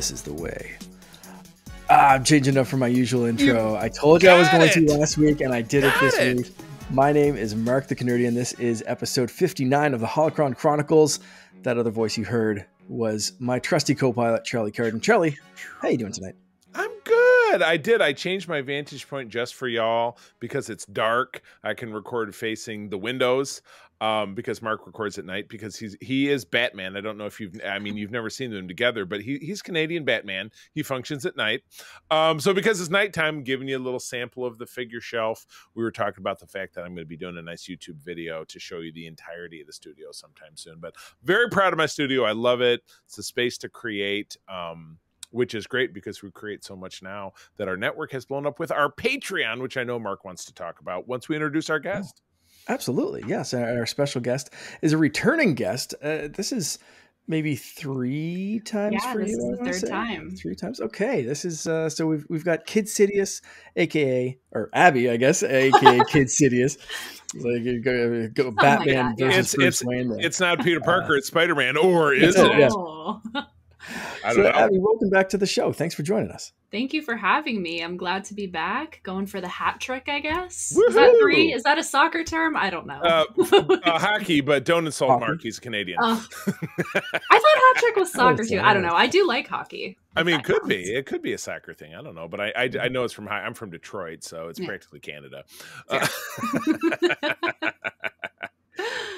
this is the way. I'm changing up from my usual intro. I told you I was going to last week, and I did it this week. My name is Mark the Canardian. This is episode 59 of the Holocron Chronicles. That other voice you heard was my trusty co-pilot, Charlie Carden. Charlie, how you doing tonight? I'm good. I changed my vantage point just for y'all because it's dark. I can record facing the windows because Mark records at night because he is Batman. I don't know if you've never seen them together, but he's Canadian Batman. He functions at night. So because it's nighttime, I'm giving you a little sample of the figure shelf. We were talking about the fact that I'm going to be doing a nice YouTube video to show you the entirety of the studio sometime soon. But very proud of my studio. I love it. It's a space to create. Which is great because we create so much now that our network has blown up with our Patreon, which I know Mark wants to talk about once we introduce our guest. Absolutely. Yes. Our special guest is a returning guest. This is maybe 3 times for you. This is the third time. 3 times. Okay. This is so we've got Kid Sidious, aka or Abbi, I guess, aka Kid Sidious. Like go Batman versus Bruce Wayne. It's not Peter Parker, it's Spider-Man, or is it? Yeah. I don't know. Abbi, welcome back to the show. Thanks for joining us. Thank you for having me. I'm glad to be back. Going for the hat trick, I guess. Woohoo! Is that 3? Is that a soccer term? I don't know. Hockey, but don't insult Mark. He's Canadian. I thought hat trick was soccer too. I don't know. I do like hockey. I mean, it could be. It could be a soccer thing. I don't know, but I know it's from I'm from Detroit, so it's practically Canada.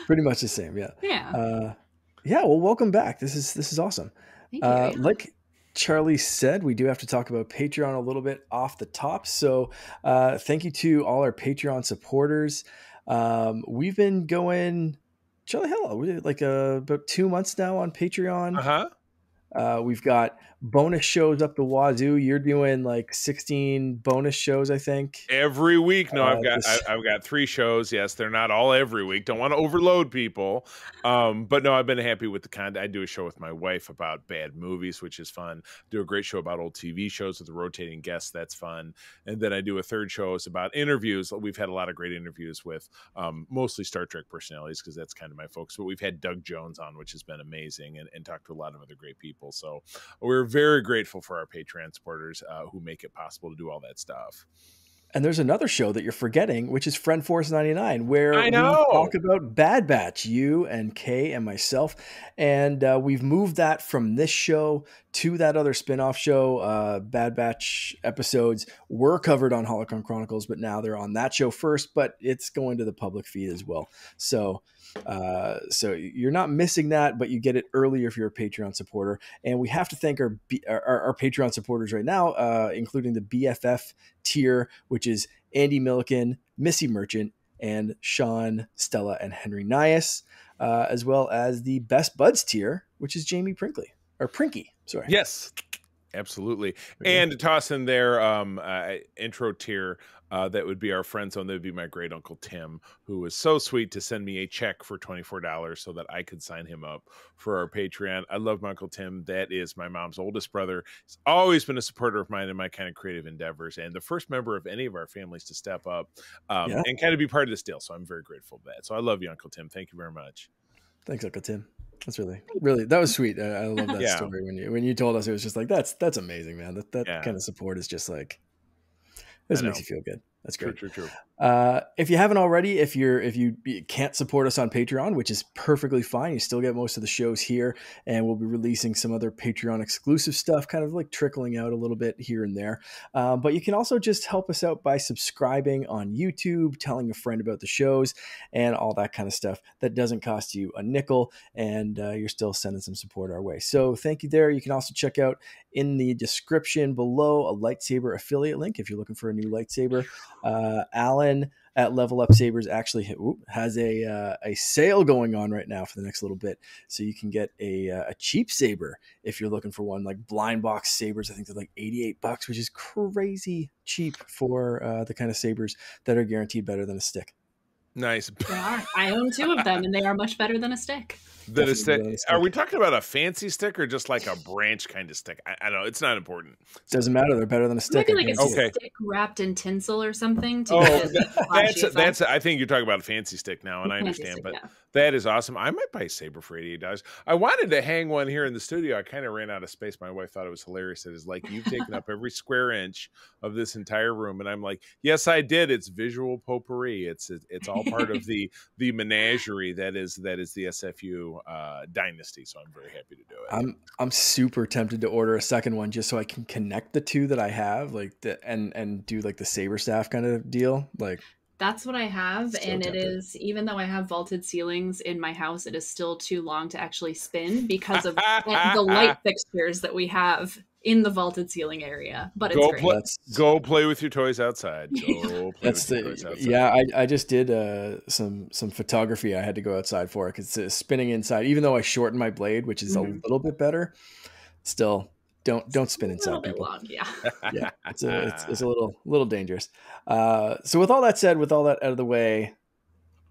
Pretty much the same. Yeah. Yeah. Well, welcome back. This is awesome. Thank you. Like Charlie said, we do have to talk about Patreon a little bit off the top. So thank you to all our Patreon supporters. We've been going, Charlie, like about 2 months now on Patreon. We've got bonus shows up the wazoo. You're doing like 16 bonus shows, I think, every week. No, I've got 3 shows. Yes, they're not all every week. Don't want to overload people. But no, I've been happy with the content. I do a show with my wife about bad movies, which is fun. Do a great show about old TV shows with a rotating guest. That's fun. And then I do a third show is about interviews. We've had a lot of great interviews with mostly Star Trek personalities because that's kind of my focus. But we've had Doug Jones on, which has been amazing, and talked to a lot of other great people. So we're very grateful for our Patreon supporters who make it possible to do all that stuff. And there's another show that you're forgetting, which is Friend Force 99, where we talk about Bad Batch, you and Kay and myself. And we've moved that from this show to that other spinoff show. Bad Batch episodes were covered on Holocron Chronicles, but now they're on that show first, but it's going to the public feed as well. So you're not missing that, but you get it earlier if you're a Patreon supporter. And we have to thank our Patreon supporters right now, including the BFF tier, which is Andy Milliken, Missy Merchant, and Sean, Stella, and Henry Nias, as well as the Best Buds tier, which is Jamie Prinky. Sorry. Yes, absolutely. And to toss in their intro tier, that would be our friend zone. That would be my great uncle Tim, who was so sweet to send me a check for $24 so that I could sign him up for our Patreon. I love my Uncle Tim. That is my mom's oldest brother. He's always been a supporter of mine in my kind of creative endeavors, and the first member of any of our families to step up and kind of be part of this deal. So I'm very grateful for that. So I love you, Uncle Tim. Thank you very much. Thanks, Uncle Tim. That's really that was sweet. I love that story when you told us. It was just like that's amazing, man. That kind of support is just like this makes you feel good. That's great. True. If you haven't already, if you can't support us on Patreon, which is perfectly fine, you still get most of the shows here, and we'll be releasing some other Patreon exclusive stuff, kind of like trickling out a little bit here and there. But you can also just help us out by subscribing on YouTube, telling a friend about the shows, and all that kind of stuff. That doesn't cost you a nickel, and you're still sending some support our way. So thank you there. You can also check out in the description below a lightsaber affiliate link if you're looking for a new lightsaber. Alan at Level Up Sabers actually has a sale going on right now for the next little bit, so you can get a cheap saber if you're looking for one. Like blind box sabers, I think they're like $88, which is crazy cheap for the kind of sabers that are guaranteed better than a stick. Nice. They are. I own 2 of them, and they are much better than a stick. Are we talking about a fancy stick or just like a branch kind of stick? I don't know. It's not important. Doesn't matter. They're better than a stick. Maybe like a stick wrapped in tinsel or something. That's. I think you're talking about a fancy stick now, and I understand. But That is awesome. I might buy a saber for $88. I wanted to hang one here in the studio. I kind of ran out of space. My wife thought it was hilarious. It is like, you've taken up every square inch of this entire room. And I'm like, yes, I did. It's visual potpourri. It's all part of the menagerie that is the SFU dynasty. So I'm very happy to do it. I'm super tempted to order a second one just so I can connect the two that I have, like and do like the saber staff kind of deal. Like, that's what I have, and tempted. it is, even though I have vaulted ceilings in my house, it is still too long to actually spin because of the light fixtures that we have in the vaulted ceiling area. But it's great. Go play with your toys outside. Yeah, I just did some photography. I had to go outside for it because it's spinning inside. Even though I shortened my blade, which is a little bit better, still don't spin inside, people. Long, yeah. Yeah, it's a little dangerous. So with all that said, with all that out of the way,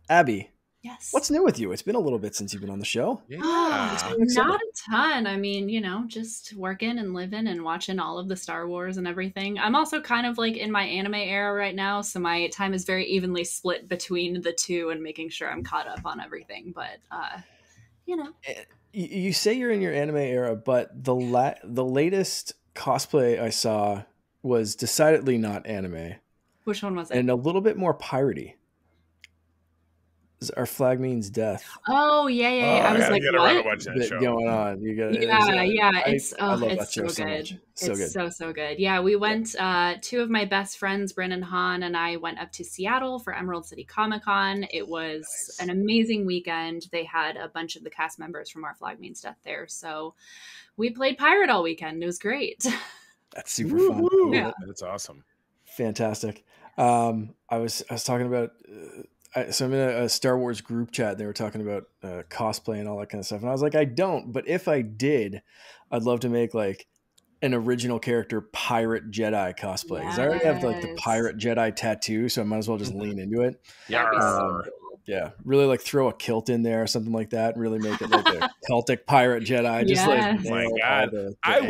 Abby, yes, what's new with you? It's been a little bit since you've been on the show. Yeah. Not a ton. I mean, just working and living and watching all of the Star Wars and everything. I'm also kind of like in my anime era right now, so my time is very evenly split between the two and making sure I'm caught up on everything. But You say you're in your anime era, but the latest cosplay I saw was decidedly not anime. Which one was it? And a little bit more piratey. Our flag means death. Oh yeah. I was like, what? Watch that show. Going on? You got It's I love it's that show so good. So it's good. so good. Yeah, we went. Two of my best friends, Brennan Hahn, and I went up to Seattle for Emerald City Comic Con. It was an amazing weekend. They had a bunch of the cast members from Our Flag Means Death there, so we played pirate all weekend. It was great. That's super fun. Yeah, that's awesome. Fantastic. I was talking about. So I'm in a Star Wars group chat. And they were talking about cosplay and all that kind of stuff, and I was like, I don't. But if I did, I'd love to make like an original character pirate Jedi cosplay. Because I already have like the pirate Jedi tattoo, so I might as well just lean into it. Yeah, really like throw a kilt in there or something like that, and really make it like a Celtic pirate Jedi. Just like, oh my God, I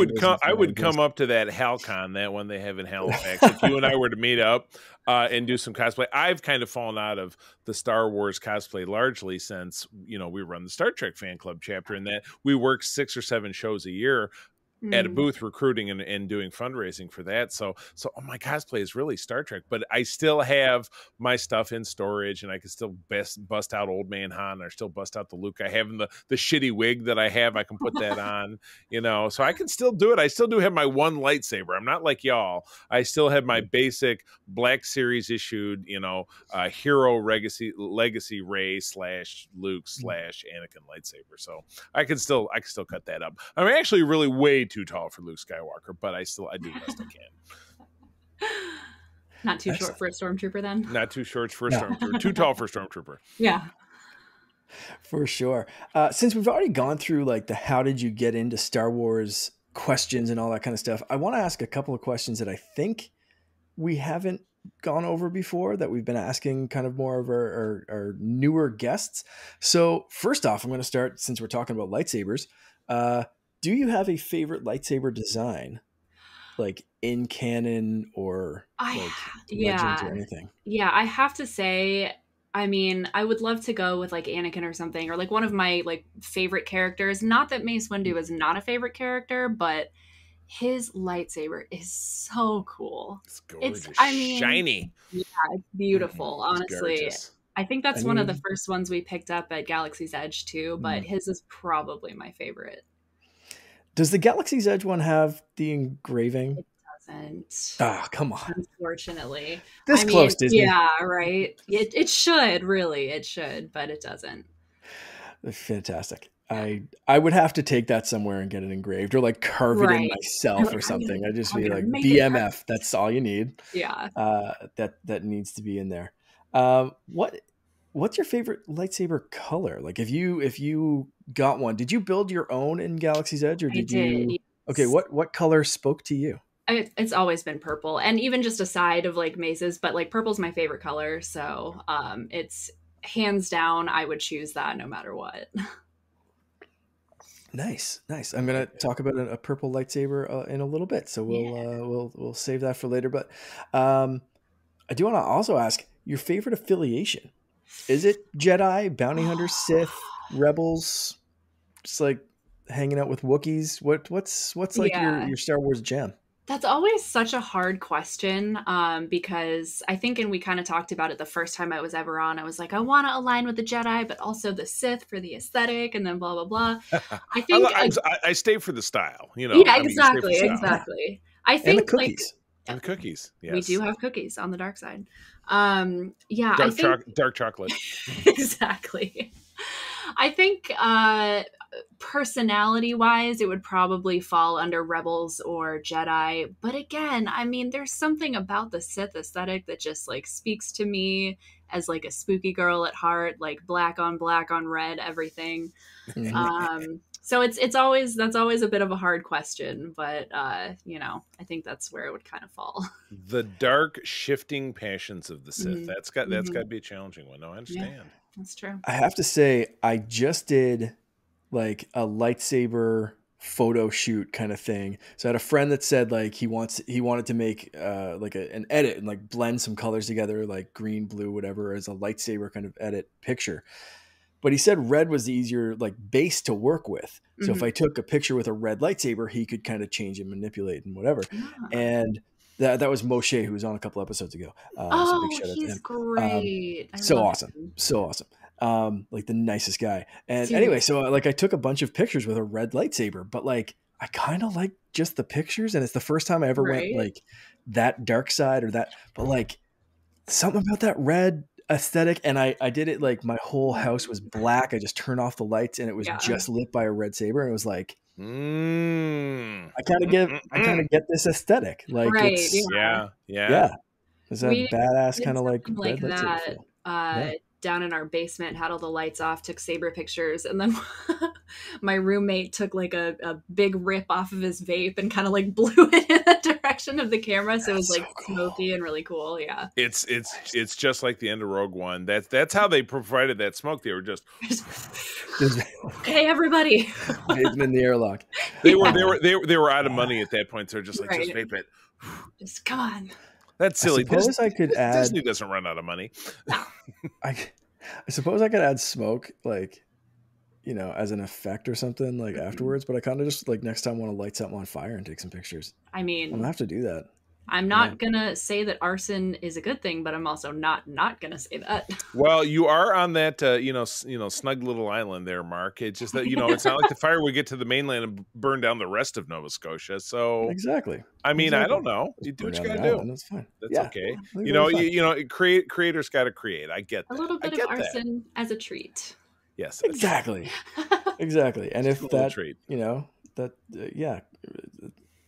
would come up to that HalCon, that one they have in Halifax. If you and I were to meet up and do some cosplay. I've kind of fallen out of the Star Wars cosplay largely since we run the Star Trek fan club chapter, and that we work 6 or 7 shows a year at a booth recruiting and doing fundraising for that. So my cosplay is really Star Trek, but I still have my stuff in storage, and I can still bust out Old Man Han, or still bust out the Luke I have in the shitty wig that I have. I can put that on, so I can still do it. I still do have my one lightsaber. I'm not like y'all. I still have my basic Black Series issued, hero legacy Rey / Luke / Anakin lightsaber. So I can still cut that up. I'm actually really way too tall for Luke Skywalker, but I do the best I can. Not too short for a stormtrooper, then? Not too short for a stormtrooper. Too tall for a stormtrooper. Yeah. For sure. Since we've already gone through like the how did you get into Star Wars questions and all that kind of stuff, I want to ask a couple of questions that I think we haven't gone over before, that we've been asking kind of more of our newer guests. So first off, I'm going to start, since we're talking about lightsabers. Do you have a favorite lightsaber design, like in canon or Legends or anything? Yeah, I have to say, I mean, I would love to go with like Anakin or something, or like one of my like favorite characters. Not that Mace Windu is not a favorite character, but his lightsaber is so cool. It's gorgeous. Shiny. Yeah, it's beautiful. Honestly, I think that's one of the first ones we picked up at Galaxy's Edge too, but his is probably my favorite. Does the Galaxy's Edge one have the engraving? It doesn't. Oh, come on. Unfortunately. Close, Disney. Yeah, right. It should, really. It should, but it doesn't. Fantastic. I would have to take that somewhere and get it engraved, or like carve it in myself or something. I'd just be like, BMF. That's all you need. Yeah. That needs to be in there. What's your favorite lightsaber color? Like if you got one, did you build your own in Galaxy's Edge, or did you? Yes. Okay, what color spoke to you? It's always been purple, and even just aside of like Mace's, but like purple's my favorite color, so it's hands down I would choose that no matter what. Nice. I'm gonna talk about a purple lightsaber in a little bit, so we'll save that for later. But I do want to also ask your favorite affiliation. Is it Jedi, bounty hunters, Sith, rebels, just like hanging out with Wookiees? What's like Yeah. your Star Wars jam? That's always such a hard question, because I think, and we kind of talked about it the first time I was ever on, I was like, I want to align with the Jedi, but also the Sith for the aesthetic, and then blah, blah, blah. I think, I stay for the style, you know. yeah, I mean, you stay for exactly, the style. exactly. I And the think like cookies. And the cookies, yes. we do have cookies on the dark side. Yeah, Dark chocolate. Exactly. I think personality wise, it would probably fall under Rebels or Jedi. But again, I mean, there's something about the Sith aesthetic that just like speaks to me as like a spooky girl at heart, like black on red, everything. So that's always a bit of a hard question, but you know, I think that's where it would kind of fall. The dark shifting passions of the Sith. Mm-hmm. That's got to be a challenging one. No, I understand. Yeah, that's true. I have to say, I just did like a lightsaber photo shoot kind of thing. So I had a friend that said like he wanted to make like an edit and like blend some colors together, like green, blue, whatever, as a lightsaber kind of edit picture. But he said red was the easier like base to work with. So if I took a picture with a red lightsaber, he could kind of change and manipulate and whatever. And that was Moshe, who was on a couple episodes ago. So big shout out to him. Great. So awesome. Like the nicest guy. And anyway, so like I took a bunch of pictures with a red lightsaber, but like I kind of like just the pictures, and it's the first time I ever went like that dark side or that, but like something about that red aesthetic. And I did it like my whole house was black. I just turned off the lights and it was just lit by a red saber, and it was like I kind of get this aesthetic. Like it's, yeah. It's that badass kind of like red that. Down in our basement, had all the lights off, took saber pictures, and then my roommate took like a big rip off of his vape and kind of like blew it in the direction of the camera, so it was like smoky and really cool. Yeah, it's just like the end of Rogue One. That's how they provided that smoke. They were just okay, everybody, vaping in the airlock. They were out of money at that point, so they're just like just vape it. Just come on. That's silly. I suppose I could add. Disney doesn't run out of money. I suppose I could add smoke, like, you know, as an effect or something, like afterwards. But I kind of just like next time want to light something on fire and take some pictures. I mean, I'm gonna have to do that. I'm not gonna say that arson is a good thing, but I'm also not gonna say that. Well, you are on that snug little island there, Mark. It's just that it's not like the fire would get to the mainland and burn down the rest of Nova Scotia. So exactly. I mean, I don't know. You do what you gotta do. That's fine. That's okay. Creators got to create. I get that. A little bit of arson as a treat. Yes, exactly, exactly. And if that treat,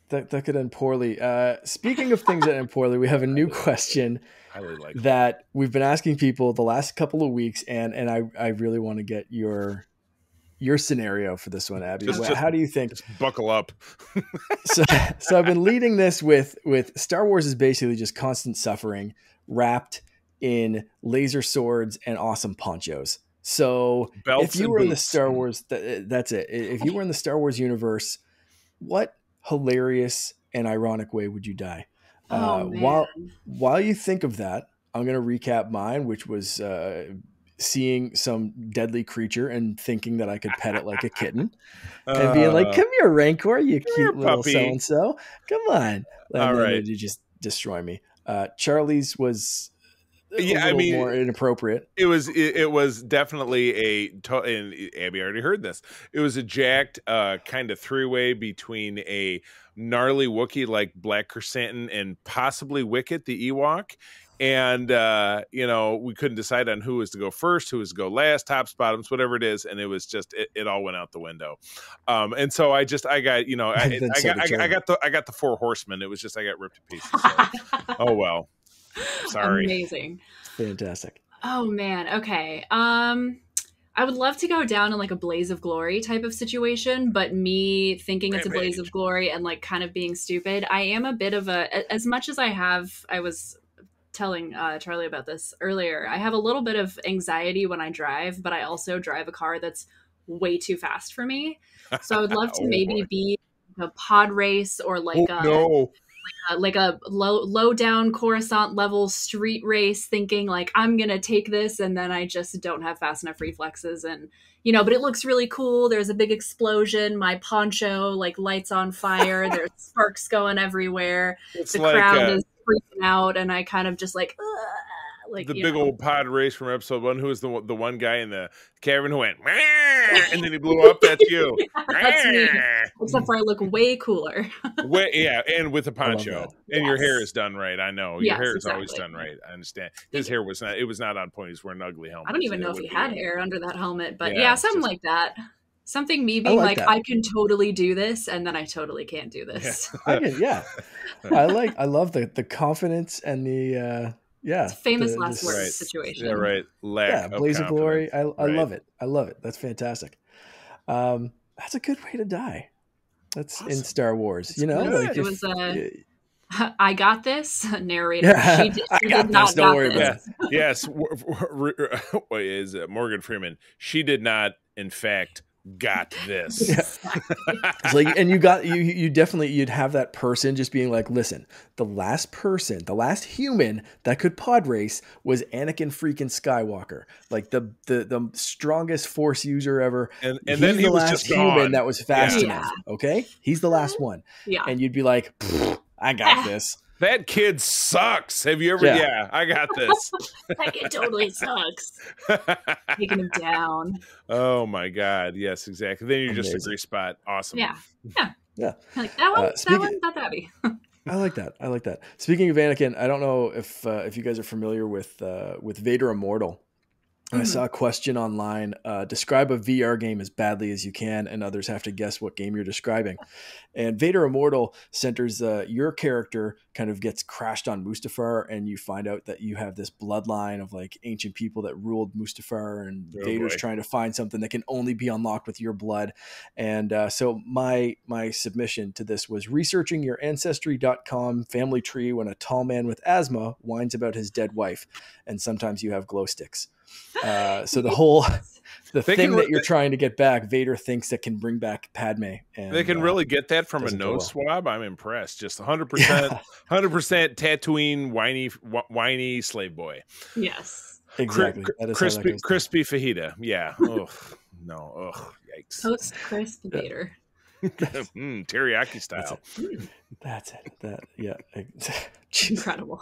that could end poorly. Speaking of things that end poorly, we have a new question that we've been asking people the last couple of weeks, and I really want to get your scenario for this one, Abby. How do you think? Just buckle up. so I've been leading this with Star Wars is basically just constant suffering wrapped in laser swords and awesome ponchos. So belts if you were in the boots. Star Wars, that's it. If you were in the Star Wars universe, what hilarious and ironic way would you die? While you think of that, I'm going to recap mine, which was seeing some deadly creature and thinking that I could pet it like a kitten and being like, come here, Rancor, you cute little puppy. So-and-so. Come on. And all right. You just destroy me. Charlie's was more inappropriate. It was definitely and Abby already heard this. It was a jacked kind of three-way between a gnarly Wookiee like Black Chrysanthemum and possibly Wicket the Ewok. And we couldn't decide on who was to go first, who was to go last, tops, bottoms, whatever it is, and it was just it all went out the window. And so I got the four horsemen. It was just I got ripped to pieces. So. Oh well. Sorry. Amazing. Fantastic. Oh man. Okay. I would love to go down in like a blaze of glory type of situation, but me thinking it's a blaze of glory and like kind of being stupid, I am a bit of as much as I was telling Charlie about this earlier, I have a little bit of anxiety when I drive, but I also drive a car that's way too fast for me. So I would love to maybe be a pod race or like like a low down Coruscant level street race, thinking like I'm gonna take this, and then I just don't have fast enough reflexes, and but it looks really cool. There's a big explosion. My poncho like lights on fire. There's sparks going everywhere. It's The like crowd is freaking out, and I kind of just like the big old pod race from episode 1. Who was the one guy in the cavern who went, and then he blew up? That's you. That's me. Except for I look way cooler. And with a poncho, and your hair is done right. I know your hair is always done right. I understand. His hair was not. It was not on point. He's wearing an ugly helmet. I don't even know if he had hair under that helmet, but something like that. Something me being like that. I can totally do this, and then I totally can't do this. Yeah. I love the confidence and the. It's famous last words situation. Yeah, right. Blaze of glory. I love it. I love it. That's fantastic. That's a good way to die. That's awesome. In Star Wars. Like it was I got this narrator. Yeah, she did not got this. Yes. Is Morgan Freeman? She did not, in fact, got this. It's like, and you definitely, you'd have that person just being like, listen, the last human that could pod race was Anakin freaking Skywalker, like the strongest Force user ever, and then he was just human that was fast enough. Okay, he's the last one. And you'd be like, I got this. That kid sucks. Have you ever? Yeah, I got this. That kid totally sucks. Taking him down. Oh my God! Yes, exactly. Then you're just a great spot. Awesome. Yeah. Like that one. That's Abby. I like that. Speaking of Anakin, I don't know if you guys are familiar with Vader Immortal. I saw a question online, describe a VR game as badly as you can, and others have to guess what game you're describing. And Vader Immortal centers your character kind of gets crashed on Mustafar, and you find out that you have this bloodline of like ancient people that ruled Mustafar, and Vader's trying to find something that can only be unlocked with your blood. And so my submission to this was researching your Ancestry.com family tree when a tall man with asthma whines about his dead wife, and sometimes you have glow sticks. So the thing that you're trying to get back, Vader thinks that can bring back Padme. And they can really get that from a nose swab. I'm impressed. Just 100%, 100% Tatooine whiny slave boy. Yes, exactly. Crispy fajita. Yeah. Oh no. Oh, yikes. Toast crisp Vader. Teriyaki style. That's it. Incredible.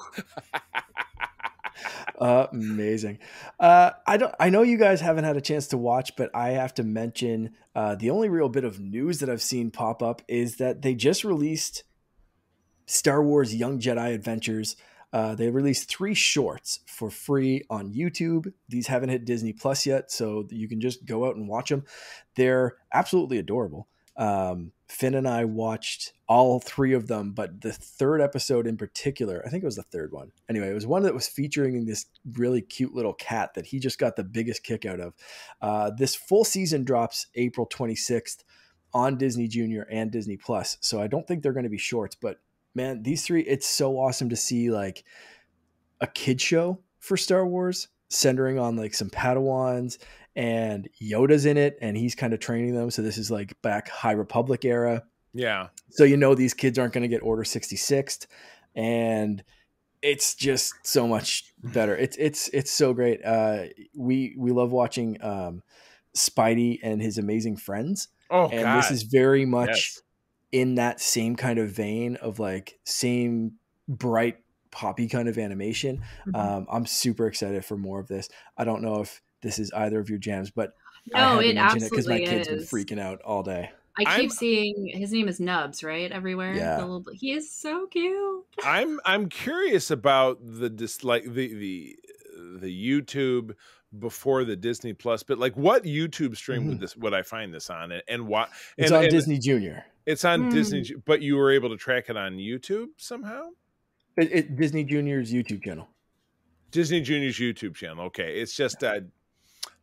Amazing. I know you guys haven't had a chance to watch, but I have to mention the only real bit of news that I've seen pop up is that they just released Star Wars Young Jedi Adventures. They released 3 shorts for free on YouTube. These haven't hit Disney Plus yet, so you can just go out and watch them. They're absolutely adorable. Finn and I watched all 3 of them, but the 3rd episode in particular, I think it was the 3rd one. Anyway, it was one that was featuring this really cute little cat that he just got the biggest kick out of. This full season drops April 26th on Disney Junior and Disney Plus. So I don't think they're going to be shorts, but man, these 3, it's so awesome to see like a kid show for Star Wars centering on like some Padawans, and Yoda's in it and he's kind of training them. So this is like back High Republic era. Yeah. So, these kids aren't going to get Order 66th, and it's just so much better. It's so great. We love watching Spidey and his amazing friends. Oh, and God. This is very much in that same kind of vein of like same bright poppy kind of animation. I'm super excited for more of this. I don't know if this is either of your jams, but no, it absolutely because my kid's been freaking out all day. I keep seeing his name is Nubs, right? Everywhere. Yeah. He is so cute. I'm curious about the YouTube before the Disney Plus, but like what YouTube stream would I find this on, and what? It's on Disney Junior. It's on Disney, but you were able to track it on YouTube somehow. Disney Junior's YouTube channel. Disney Junior's YouTube channel. Okay, it's just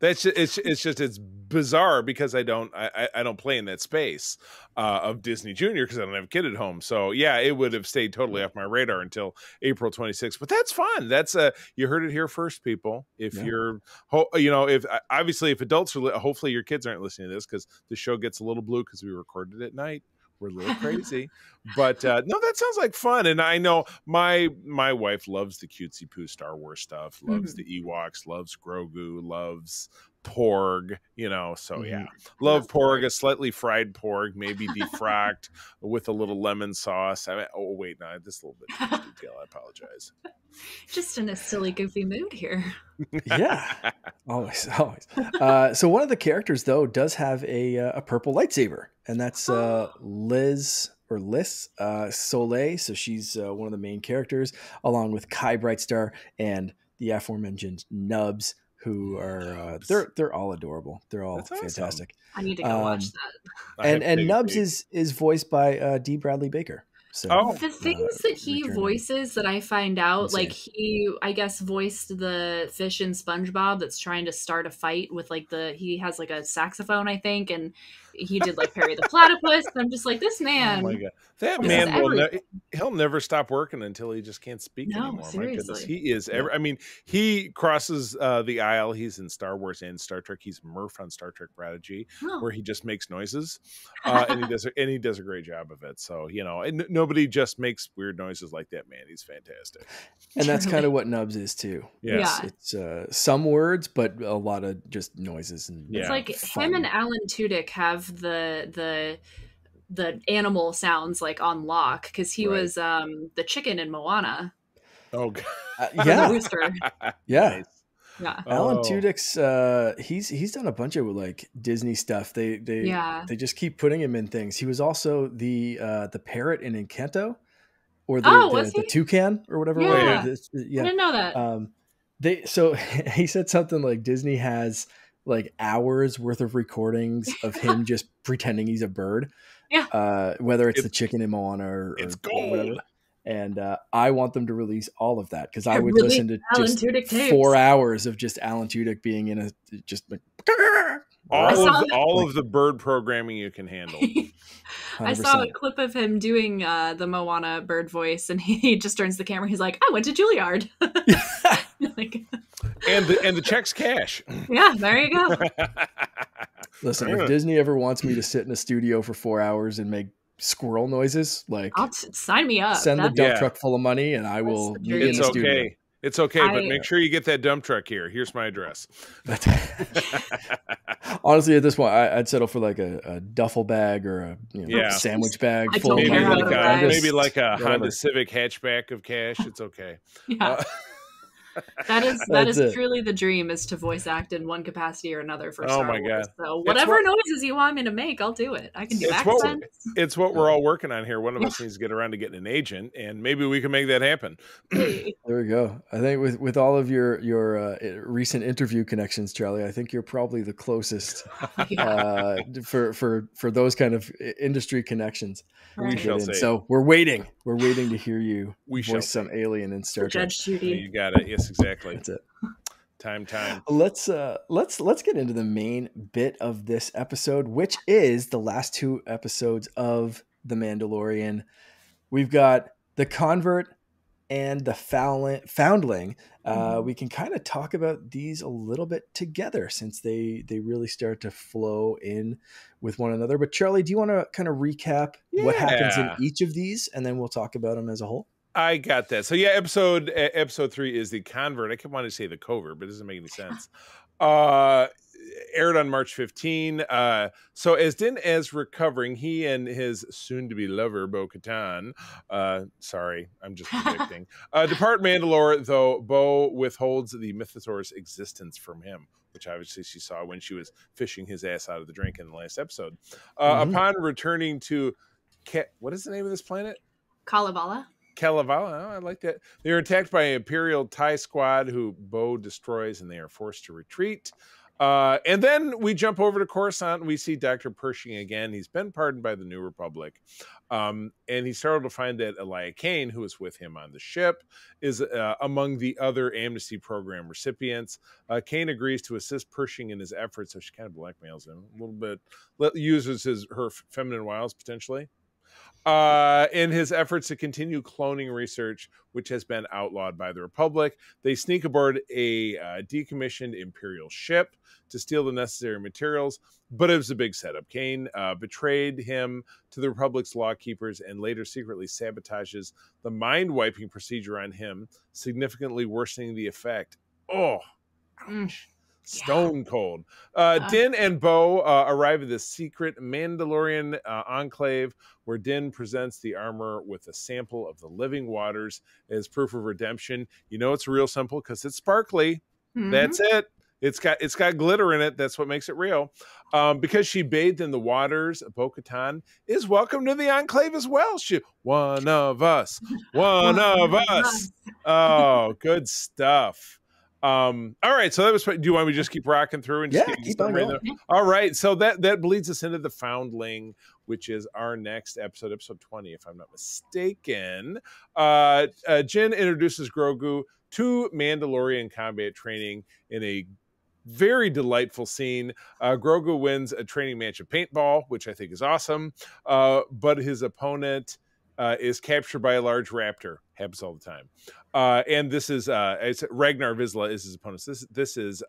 it's bizarre because I don't play in that space of Disney Junior because I don't have a kid at home. So yeah, it would have stayed totally off my radar until April 26th. But that's fun. That's you heard it here first, people. If you're if adults are hopefully your kids aren't listening to this because the show gets a little blue because we recorded it at night. We're a little crazy, but no, that sounds like fun. And I know my wife loves the cutesy poo Star Wars stuff, loves the Ewoks, loves Grogu, loves porg, you know. So yeah, love porg, a slightly fried porg, maybe defrocked with a little lemon sauce. I mean, oh wait, no, this a little bit too much detail. I apologize. Just in a silly, goofy mood here. Yeah, always. So one of the characters though does have a purple lightsaber, and that's Liz Soleil. So she's one of the main characters, along with Kai Brightstar and the aforementioned Nubs, who are they're all adorable. They're all fantastic. I need to go watch that. And Nubs is voiced by D. Bradley Baker. So, the things that he voices that I find out, like he, I guess, voiced the fish in SpongeBob that's trying to start a fight with like he has like a saxophone, I think, and he did like Perry the Platypus. And I'm just like, this man. Oh my God. That man he'll never stop working until he just can't speak anymore. Seriously. My goodness. He is I mean, he crosses the aisle. He's in Star Wars and Star Trek. He's Murph on Star Trek Prodigy, where he just makes noises. And he does a great job of it. So, you know, and nobody just makes weird noises like that, man. He's fantastic. And that's kind of what Nubs is too. Yes. Yeah. It's some words, but a lot of just noises. And it's like him and Alan Tudyk have the animal sounds like on lock, because he was the chicken in Moana. Oh God. Yeah. The rooster. Yeah. Nice. Yeah. Alan Tudyk's he's done a bunch of like Disney stuff. They just keep putting him in things. He was also the parrot in Encanto, or the toucan or whatever. Yeah. Yeah. I didn't know that. So he said something like Disney has like hours worth of recordings of him just pretending he's a bird. Yeah. Whether it's the chicken in Moana or whatever. And I want them to release all of that, because I would listen to Alan just Tudyk tapes. 4 hours of just Alan Tudyk being in just like all of the bird programming you can handle. 100%. I saw a clip of him doing the Moana bird voice, and he just turns the camera. He's like, "I went to Juilliard." Like, and the check's cash. Yeah, there you go. Listen, if Disney ever wants me to sit in a studio for 4 hours and make squirrel noises, like, sign me up. Send the dump truck full of money, and I will be in the studio. It's okay, but make sure you get that dump truck here. Here's my address. Honestly, at this point, I'd settle for like a duffel bag or a sandwich bag full of money. Maybe like a Honda Civic hatchback of cash. It's okay. Yeah. That is truly the dream, is to voice act in one capacity or another for Star Wars. God. So whatever noises you want me to make, I'll do it. I can do accents. It's what we're all working on here. One of us needs to get around to getting an agent, and maybe we can make that happen. There we go. I think with all of your recent interview connections, Charlie, I think you're probably the closest for those kind of industry connections. We shall say. So we're waiting to hear you voice some alien in Star Trek. Judge Judy. You got it. Yes, exactly. That's it. Time. Let's get into the main bit of this episode, which is the last 2 episodes of The Mandalorian. We've got the convert and the foundling. We can kind of talk about these a little bit together, since they really start to flow in with one another. But Charlie, do you want to kind of recap what happens in each of these, and then we'll talk about them as a whole? I got that. So yeah, episode 3 is the convert. I kept wanting to say the covert, but it doesn't make any sense. Aired on March 15. So as Din is recovering, he and his soon-to-be lover, Bo-Katan, sorry, I'm just predicting, depart Mandalore, though Bo withholds the Mythosaur's existence from him, which obviously she saw when she was fishing his ass out of the drink in the last episode. Upon returning to... what is the name of this planet? Kalevala. Oh, I like that. They are attacked by an Imperial TIE squad, who Bo destroys, and they are forced to retreat. And then we jump over to Coruscant, and we see Dr. Pershing again. He's been pardoned by the New Republic. And he's startled to find that Elia Kane, who is with him on the ship, is among the other amnesty program recipients. Kane agrees to assist Pershing in his efforts, so she kind of blackmails him a little bit, uses her feminine wiles potentially. in his efforts to continue cloning research, which has been outlawed by the Republic. They sneak aboard a decommissioned Imperial ship to steal the necessary materials, but it was a big setup. Kane betrayed him to the Republic's lawkeepers and later secretly sabotages the mind-wiping procedure on him, significantly worsening the effect. Oh, ouch. Stone cold. Din and Bo arrive at the secret Mandalorian enclave, where Din presents the armor with a sample of the living waters as proof of redemption. You know it's real simple because it's sparkly. Mm-hmm. That's it. It's got glitter in it. That's what makes it real. Because she bathed in the waters, Bo-Katan is welcome to the enclave as well. One of us. One of us. Oh, good stuff. All right, so that was. Do you want me to just keep rocking through and just keep on going? All right, so that bleeds us into the Foundling, which is our next episode 20, if I'm not mistaken. Jin introduces Grogu to Mandalorian combat training in a very delightful scene. Grogu wins a training match of paintball, which I think is awesome, but his opponent is captured by a large raptor. Happens all the time. And this is it's Ragnar Vizsla is his opponent. This is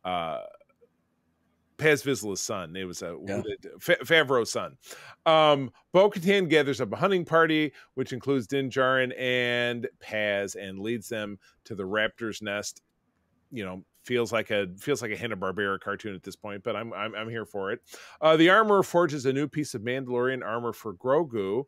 Paz Vizsla's son. It was Favreau's son. Bo-Katan gathers up a hunting party, which includes Din Djarin and Paz, and leads them to the raptor's nest. You know, feels like a Hanna-Barbera cartoon at this point, but I'm here for it. The armorer forges a new piece of Mandalorian armor for Grogu,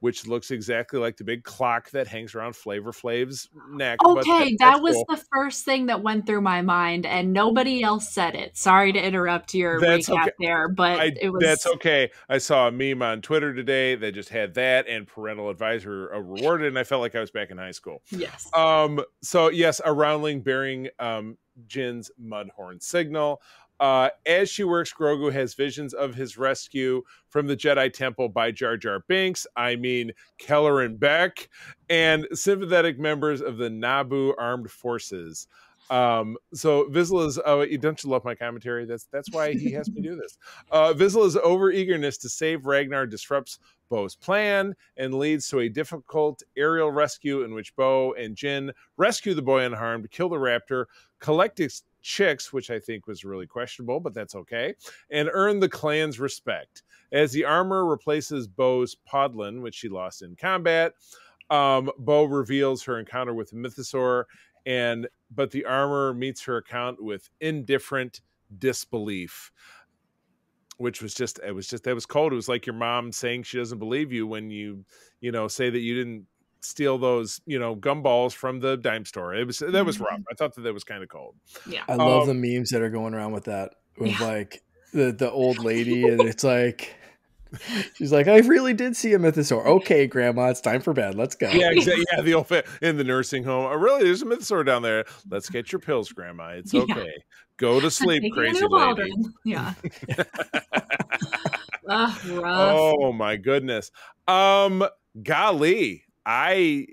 which looks exactly like the big clock that hangs around Flavor Flav's neck. Okay, that was cool. The first thing that went through my mind, and nobody else said it. Sorry to interrupt your recap there, but it was... That's okay. I saw a meme on Twitter today that just had that and parental advisor rewarded, and I felt like I was back in high school. Yes. So, yes, a roundling bearing Jin's Mudhorn signal. As she works, Grogu has visions of his rescue from the Jedi Temple by Jar Jar Binks, Keller and Beck, and sympathetic members of the Naboo armed forces. So Vizsla's, don't you love my commentary? That's why he has me do this. Vizsla's over-eagerness to save Ragnar disrupts Bo's plan and leads to a difficult aerial rescue in which Bo and Jin rescue the boy unharmed, kill the raptor, collect its chicks, which I think was really questionable, but that's okay, and earn the clan's respect. As the armor replaces Bo's podlin, which she lost in combat, Bo reveals her encounter with the mythosaur, but the armor meets her account with indifferent disbelief, which was that was cold. It was like your mom saying she doesn't believe you when you say that you didn't steal those gumballs from the dime store. That was rough. I thought that was kind of cold. Yeah, I love the memes that are going around with that, with like the old lady, and it's like she's like, I really did see a mythosaur. Okay, grandma, it's time for bed, let's go. Yeah, exactly. Yeah, the old in the nursing home. Oh, really, there's a mythosaur down there. Let's get your pills, grandma. It's okay. Go to sleep, crazy lady. Yeah. Rough. Oh my goodness. Golly, I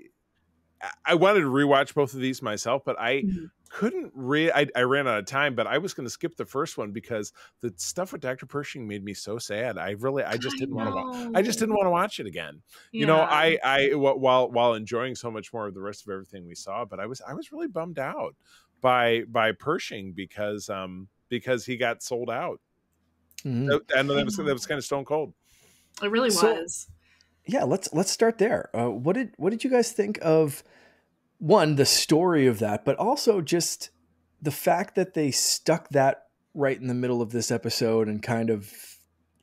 wanted to rewatch both of these myself, but I couldn't I ran out of time, but I was going to skip the first one because the stuff with Dr. Pershing made me so sad. I just didn't want to watch it again. Yeah. While enjoying so much more of the rest of everything we saw, but I was really bummed out by Pershing because he got sold out. Mm-hmm. I know that was kind of stone cold. It really was. Yeah, let's start there. What did you guys think of, one, the story of that, but also just the fact that they stuck that right in the middle of this episode and kind of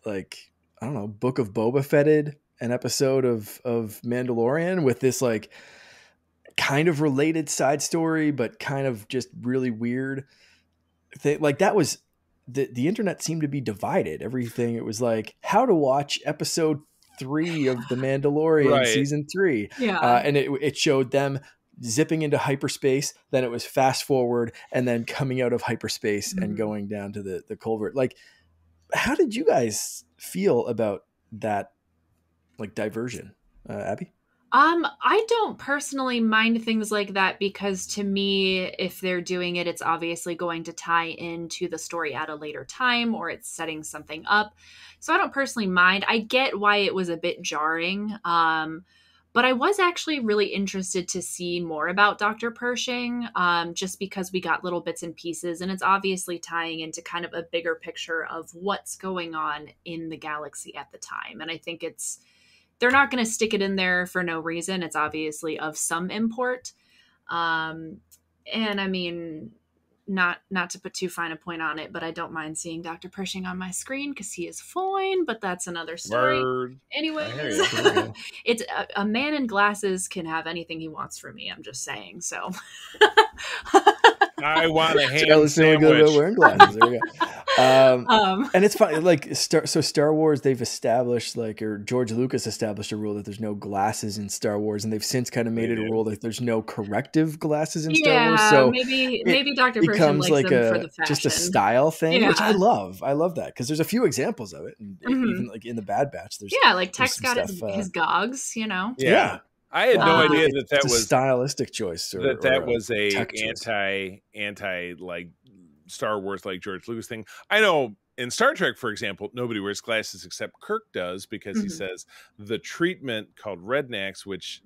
like, I don't know, Book of Boba Fetted an episode of Mandalorian with this like kind of related side story, but kind of just really weird thing. Like that was the internet seemed to be divided. Everything, it was like how to watch episode 3 of The Mandalorian season 3. Yeah. And it showed them zipping into hyperspace. Then it was fast forward and then coming out of hyperspace and going down to the culvert. Like, how did you guys feel about that, like, diversion? Abby? I don't personally mind things like that because to me, if they're doing it, it's obviously going to tie into the story at a later time or it's setting something up. So I don't personally mind. I get why it was a bit jarring. But I was actually really interested to see more about Dr. Pershing, just because we got little bits and pieces, and it's obviously tying into kind of a bigger picture of what's going on in the galaxy at the time. And I think they're not going to stick it in there for no reason. It's obviously of some import. And I mean, not to put too fine a point on it, but I don't mind seeing Dr. Pershing on my screen because he is fine, but that's another story. Word. Anyways, it's a man in glasses can have anything he wants from me. I'm just saying. So I want a ham sandwich. Wearing glasses. There we go. And it's funny, like Star Wars, they've established or George Lucas established a rule that there's no glasses in Star Wars, and they've since kind of made it a rule that there's no corrective glasses in Star Wars. So maybe Dr. Pershing becomes likes them for the fashion. Just a style thing, which I love. I love that because there's a few examples of it, and even like in the Bad Batch, there's like Tech's got his gogs, Yeah. I had no idea that was a stylistic choice. That was a anti like Star Wars like George Lucas thing. I know in Star Trek, for example, nobody wears glasses except Kirk does because he says the treatment called rednecks, which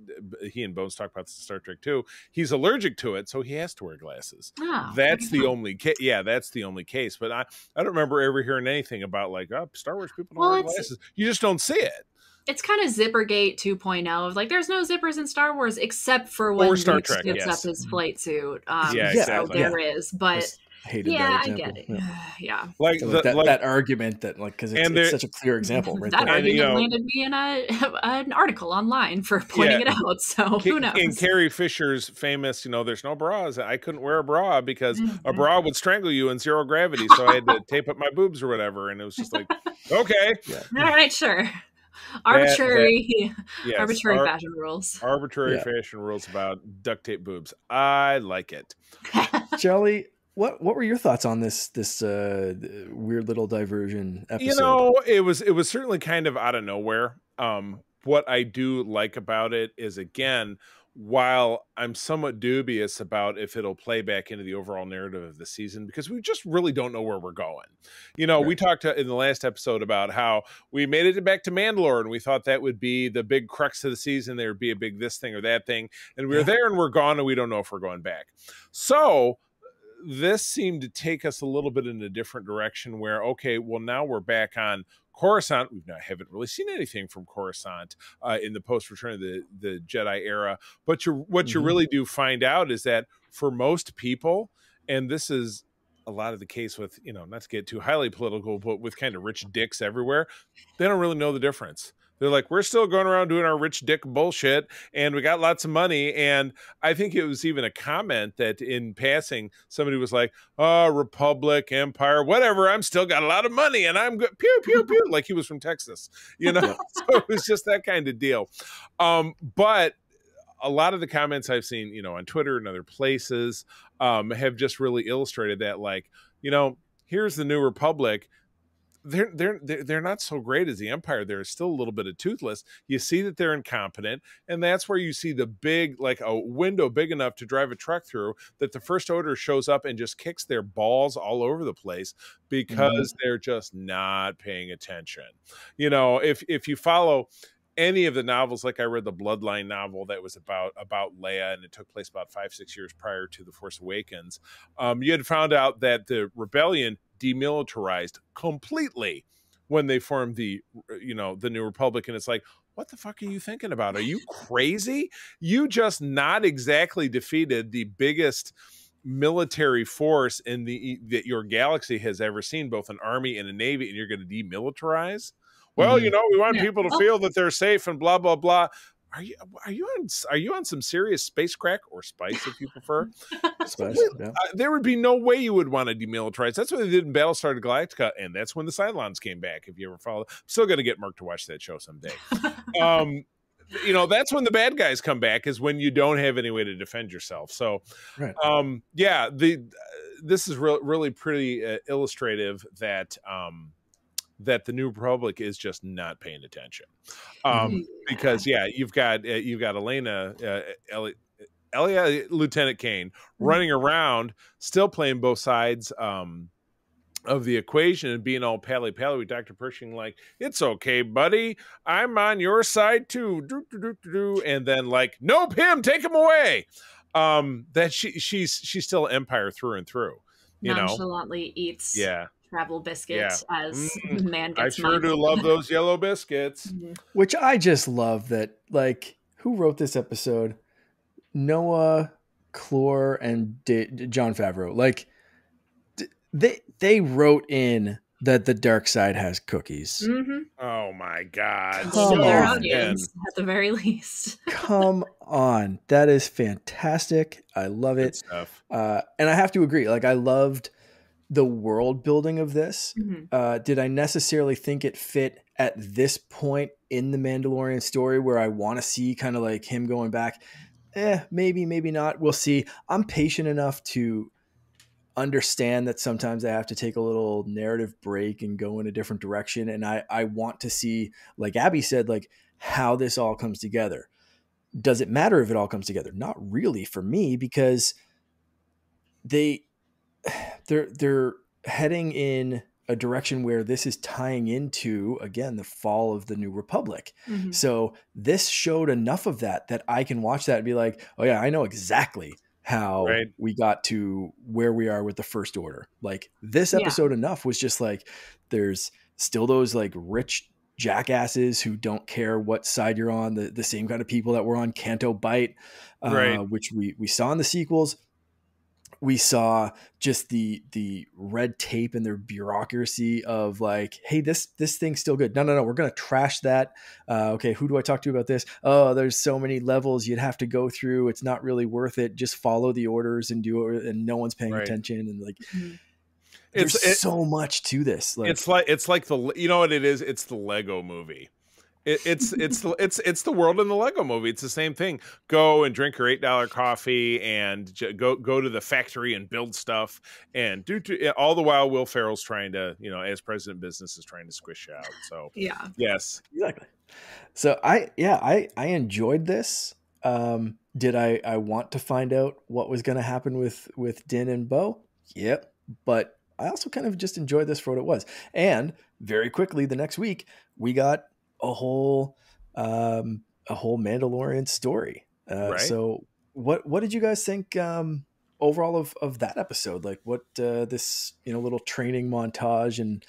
he and Bones talk about this in Star Trek too. He's allergic to it, so he has to wear glasses. That's the only case. Yeah, that's the only case. But I don't remember ever hearing anything about Star Wars people don't wear glasses. You just don't see it. It's kind of Zippergate 2.0 of there's no zippers in Star Wars except for when Star Luke Trek zips up his flight suit. Exactly. So there is, but I get it. Yeah. Like that argument that because it's such a clear example. Right that argument landed me in an article online for pointing it out. So who knows? And Carrie Fisher's famous, there's no bras. I couldn't wear a bra because a bra would strangle you in zero gravity. So I had to tape up my boobs or whatever. And it was just like, okay. All right, sure. Arbitrary fashion rules. Arbitrary fashion rules about duct tape boobs. I like it. Charlie, what were your thoughts on this weird little diversion episode? It was certainly kind of out of nowhere. What I do like about it is, again, while I'm somewhat dubious about if it'll play back into the overall narrative of the season, because we just really don't know where we're going. We talked in the last episode about how we made it back to Mandalore and we thought that would be the big crux of the season. There would be a big this thing or that thing. And we were there and we're gone and we don't know if we're going back. So this seemed to take us a little bit in a different direction where, okay, well, now we're back on Coruscant. We haven't really seen anything from Coruscant in the post-Return of the Jedi era. But what you really do find out is that for most people, and this is a lot of the case with, not to get too highly political, but with kind of rich dicks everywhere, they don't really know the difference. They're like, we're still going around doing our rich dick bullshit, and we got lots of money. And I think it was even a comment that in passing, somebody was like, Republic, Empire, whatever, I'm still got a lot of money, and I'm good. Pew, pew, pew, like he was from Texas, So it was just that kind of deal. But a lot of the comments I've seen, on Twitter and other places have just really illustrated that, here's the New Republic. They're not so great as the Empire. They're still a little bit of toothless. You see that they're incompetent, and that's where you see the big, a window big enough to drive a truck through, that the First Order shows up and just kicks their balls all over the place because they're just not paying attention. If you follow any of the novels, like I read the Bloodline novel that was about Leia, and it took place about 5-6 years prior to The Force Awakens, you had found out that the rebellion demilitarized completely when they formed the New Republic. And it's like, what the fuck are you thinking about? Are you crazy? You just not exactly defeated the biggest military force that your galaxy has ever seen, both an army and a navy, and you're going to demilitarize? Well, we want people to feel that they're safe and blah, blah, blah. Are you on some serious space crack, or spice if you prefer? There would be no way you would want to demilitarize. That's what they did in Battlestar Galactica, and that's when the Cylons came back. If you ever follow, I'm still going to get Mark to watch that show someday. That's when the bad guys come back, is when you don't have any way to defend yourself. So, this is really pretty illustrative that that the New Republic is just not paying attention. Mhm. Because you've got Elena, Lieutenant Kane running around, still playing both sides of the equation and being all pally with Dr. Pershing, like, it's okay, buddy, I'm on your side too. And then like, nope, him, take him away. That she's still Empire through and through. You know, nonchalantly eats travel biscuits as the man I gets sure do love those yellow biscuits. Which I just love that, like, who wrote this episode? Noah, Clore, and Jon Favreau. Like, they wrote in that the dark side has cookies. Oh my God. Come their on. audience, at the very least. Come on. That is fantastic. I love it. Good stuff. And I have to agree. Like, I loved the world building of this. Did I necessarily think it fit at this point in the Mandalorian story where I want to see kind of like him going back? Maybe not. We'll see. I'm patient enough to understand that sometimes I have to take a little narrative break and go in a different direction. And I want to see, like Abbi said, like how this all comes together. Does it matter if it all comes together? Not really for me, because they're heading in a direction where this is tying into, again, the fall of the New Republic. So this showed enough of that I can watch that and be like, oh yeah, I know exactly how we got to where we are with the First Order. Like, this episode enough was just like, there's still those like rich jackasses who don't care what side you're on, the same kind of people that were on Canto Bight, which we saw in the sequels. We saw just the red tape and their bureaucracy of like, hey, this thing's still good. No, we're going to trash that. Okay, who do I talk to about this? Oh, there's so many levels you'd have to go through. It's not really worth it. Just follow the orders and do it, and no one's paying attention. And like, there's so much to this. Like, it's like the, you know what it is? It's the Lego movie. It's the world in the Lego movie. It's the same thing. Go and drink your $8 coffee and go to the factory and build stuff, and all the while Will Ferrell's trying to, as president of business, is trying to squish you out. So yes, exactly. So I enjoyed this. Did I want to find out what was going to happen with Din and Bo? Yep. But I also kind of just enjoyed this for what it was. And very quickly the next week we got a whole Mandalorian story. So what did you guys think overall of that episode? Like, what this little training montage and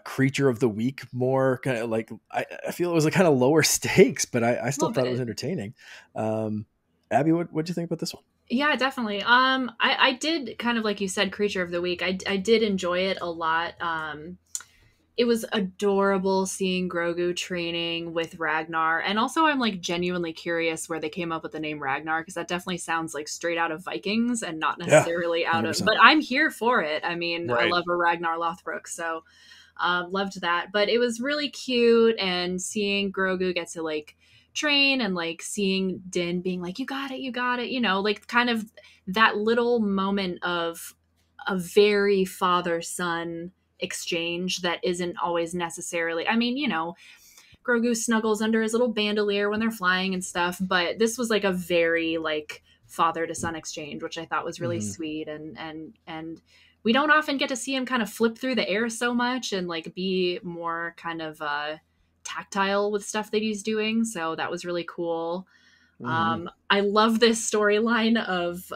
creature of the week, more kind of like, I feel it was like kind of lower stakes, but I still thought it was entertaining. Abbi, what'd you think about this one? Yeah, definitely. I did, kind of like you said, creature of the week. I did enjoy it a lot. It was adorable seeing Grogu training with Ragnar. And also I'm like genuinely curious where they came up with the name Ragnar, because that definitely sounds like straight out of Vikings and not necessarily out of, but I'm here for it. I mean, I love a Ragnar Lothbrok, so loved that. But it was really cute, and seeing Grogu get to like train, and like seeing Din being like, you got it, like kind of that little moment of a very father-son exchange that isn't always necessarily, I mean, Grogu snuggles under his little bandolier when they're flying and stuff, but this was like a very like father to son exchange, which I thought was really sweet, and we don't often get to see him kind of flip through the air so much and like be more kind of tactile with stuff that he's doing, so that was really cool. I love this storyline of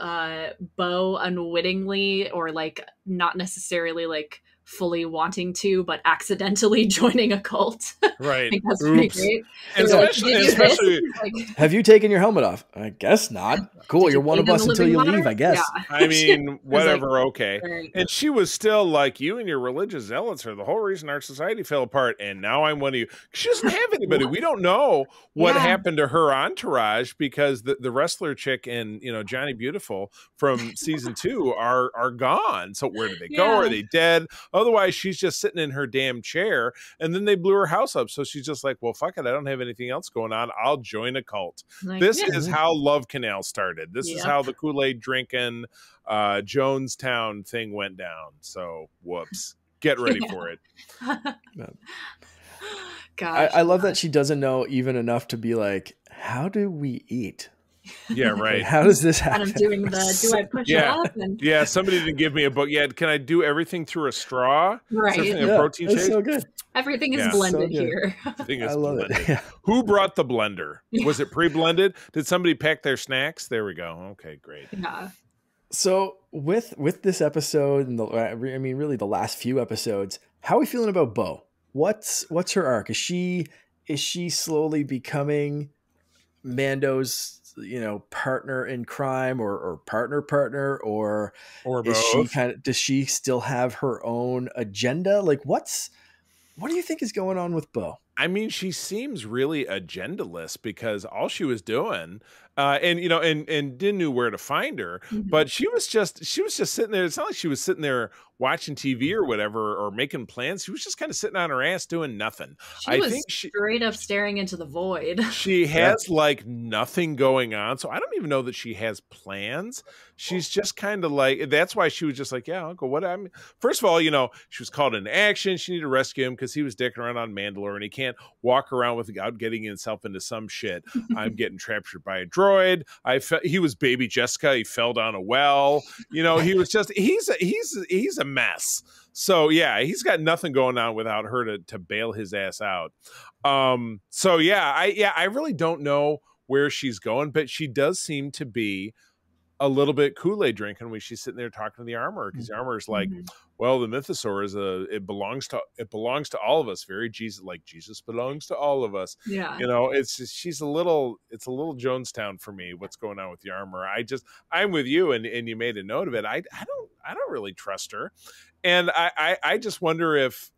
Bo unwittingly, or like not necessarily like fully wanting to, but accidentally joining a cult. Right. That's pretty great. And especially like, have you taken your helmet off? I guess not. Cool. You're one of us until you leave, I guess. Yeah. I mean, whatever. like, okay. right. And she was still like, you and your religious zealots are the whole reason our society fell apart. And now I'm one of you. She doesn't have anybody. We don't know what happened to her entourage, because the wrestler chick and, Johnny Beautiful from season 2 are gone. So where did they go? Are they dead? Otherwise, she's just sitting in her damn chair, and then they blew her house up. So she's just like, well, fuck it. I don't have anything else going on. I'll join a cult. Like, this is how Love Canal started. This is how the Kool-Aid drinking Jonestown thing went down. So, whoops. Get ready for it. Gosh, I love that she doesn't know even enough to be like, how do we eat? Yeah, Like, right. how does this kind happen? of doing the, do I push it Yeah. up? And Yeah, somebody didn't give me a book. Yeah, can I do everything through a straw? right. Something a Yeah, protein it's shake? so good. Everything is Yeah. blended So good. here. Everything I is love blended. it. Yeah. Who brought the blender? Was it pre-blended? Did somebody pack their snacks? There we go. Okay, great. Yeah. So with this episode and I mean, really the last few episodes, how are we feeling about Bo? What's her arc? Is she slowly becoming Mando's, partner in crime or partner, or Or is she both. does she still have her own agenda? Like what do you think is going on with Bo? I mean, she seems really agendaless because all she was doing, and Din knew where to find her, Mhm. but she was just sitting there. It's not like she was sitting there watching TV or whatever or making plans. She was just kind of sitting on her ass doing nothing. She I was think straight up staring into the void. she has like nothing going on, so I don't even know that she has plans. She's just kind of like, that's why she was just like, yeah, Uncle, what I mean, first of all, she was called into action. She needed to rescue him because he was dicking around on Mandalore, and he can't walk around without getting himself into some shit. I'm getting captured by a droid. He was baby Jessica. He fell down a well. He was just he's a mess. So yeah, he's got nothing going on without her to bail his ass out. So I really don't know where she's going, but she does seem to be a little bit Kool-Aid drinking when she's sitting there talking to the armorer, because the armorer's like, Mhm. well, the mythosaur it belongs to all of us. Very Jesus, like Jesus belongs to all of us. Yeah. It's just, it's a little Jonestown for me, what's going on with the armorer. I'm with you, and you made a note of it. I don't really trust her. And I just wonder if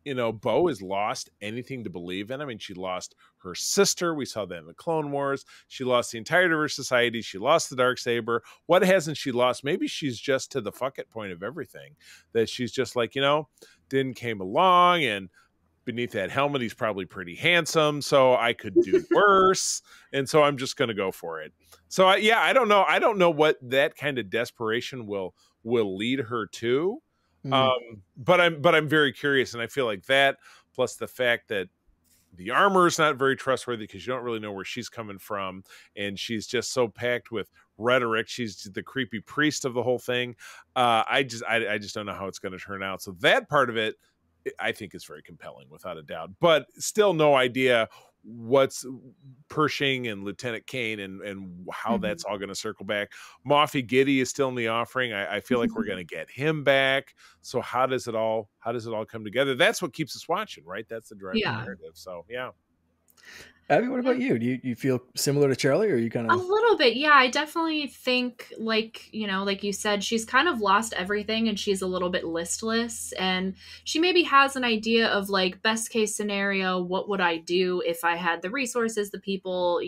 Bo has lost anything to believe in. I mean, she lost her sister. We saw that in the Clone Wars. She lost the entirety of her society. She lost the Darksaber. What hasn't she lost? Maybe she's just to the fuck it point of everything. That she's just like, Din came along, and beneath that helmet, he's probably pretty handsome, so I could do worse. And so I'm just going to go for it. So I don't know. I don't know what that kind of desperation will lead her to. But I'm very curious, and I feel like that, plus the fact that the armor is not very trustworthy because you don't really know where she's coming from, and she's just so packed with rhetoric. She's the creepy priest of the whole thing. I just don't know how it's going to turn out. So that part of it, I think, is very compelling, without a doubt. But still, no idea what's Pershing and Lieutenant Kane and how that's all going to circle back. Moffy Giddey is still in the offering. I feel like we're going to get him back. So how does it all come together? That's what keeps us watching, right? That's the direct narrative. So yeah. Abby, what about you? Do you feel similar to Charlie, or are you kind A of little bit, yeah. I definitely think, like you said, she's kind of lost everything, and she's a little bit listless, and she maybe has an idea of like best case scenario, what would I do if I had the resources, the people,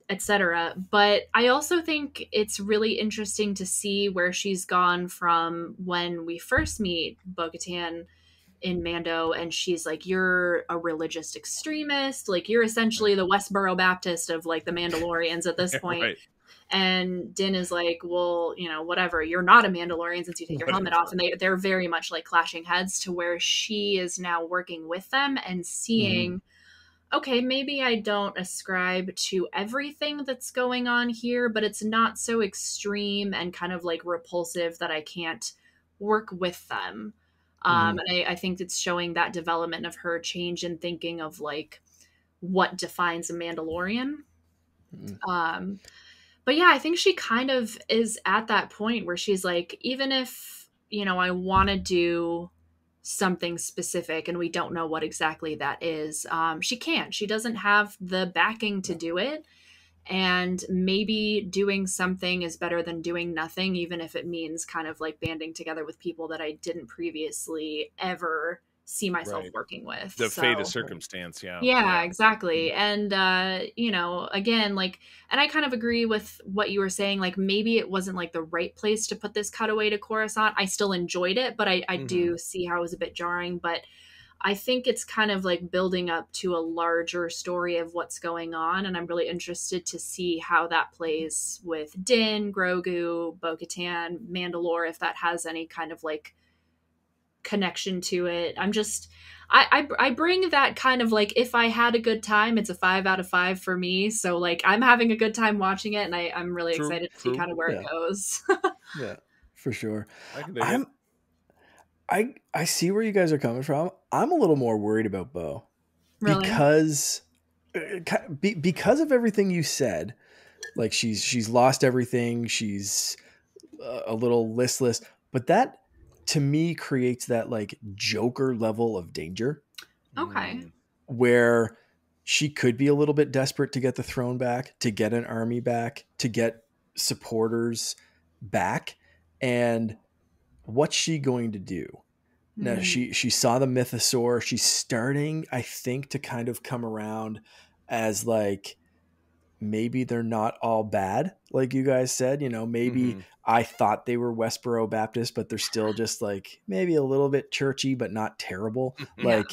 etc. But I also think it's really interesting to see where she's gone from when we first meet Bo-Katan in Mando, and she's like, you're a religious extremist, like you're essentially the Westboro Baptist of like the Mandalorians at this point. Right. And Din is like, well, whatever, you're not a Mandalorian since you take your helmet off. And they're very much like clashing heads, to where she is now working with them and seeing, okay, maybe I don't ascribe to everything that's going on here, but it's not so extreme and kind of like repulsive that I can't work with them. And I think it's showing that development of her change in thinking of like what defines a Mandalorian. But yeah, I think she kind of is at that point where she's like, even if, I want to do something specific and we don't know what exactly that is, she can't. She doesn't have the backing to do it. And maybe doing something is better than doing nothing, even if it means kind of like banding together with people that I didn't previously ever see myself working with. The fate of circumstance. Yeah, exactly. And again, like, and I kind of agree with what you were saying, like maybe it wasn't like the right place to put this cutaway to Coruscant. I still enjoyed it, but I do see how it was a bit jarring. But I think it's kind of like building up to a larger story of what's going on, and I'm really interested to see how that plays with Din, Grogu, Bo-Katan, Mandalore, if that has any kind of like connection to it. I bring that kind of like, if I had a good time, it's a 5 out of 5 for me. So like I'm having a good time watching it, and I'm really excited to see kind of where it goes. Yeah, for sure. I can dig it. I see where you guys are coming from. I'm a little more worried about Bo Really? because of everything you said. Like she's lost everything. She's a little listless, but that to me creates that like Joker level of danger Okay. where she could be a little bit desperate to get the throne back, to get an army back, to get supporters back. And what's she going to do? Now she saw the mythosaur. She's starting, I think, to kind of come around as like, maybe they're not all bad, like you guys said. You know, maybe I thought they were Westboro Baptist, but they're still just like maybe a little bit churchy, but not terrible. Like,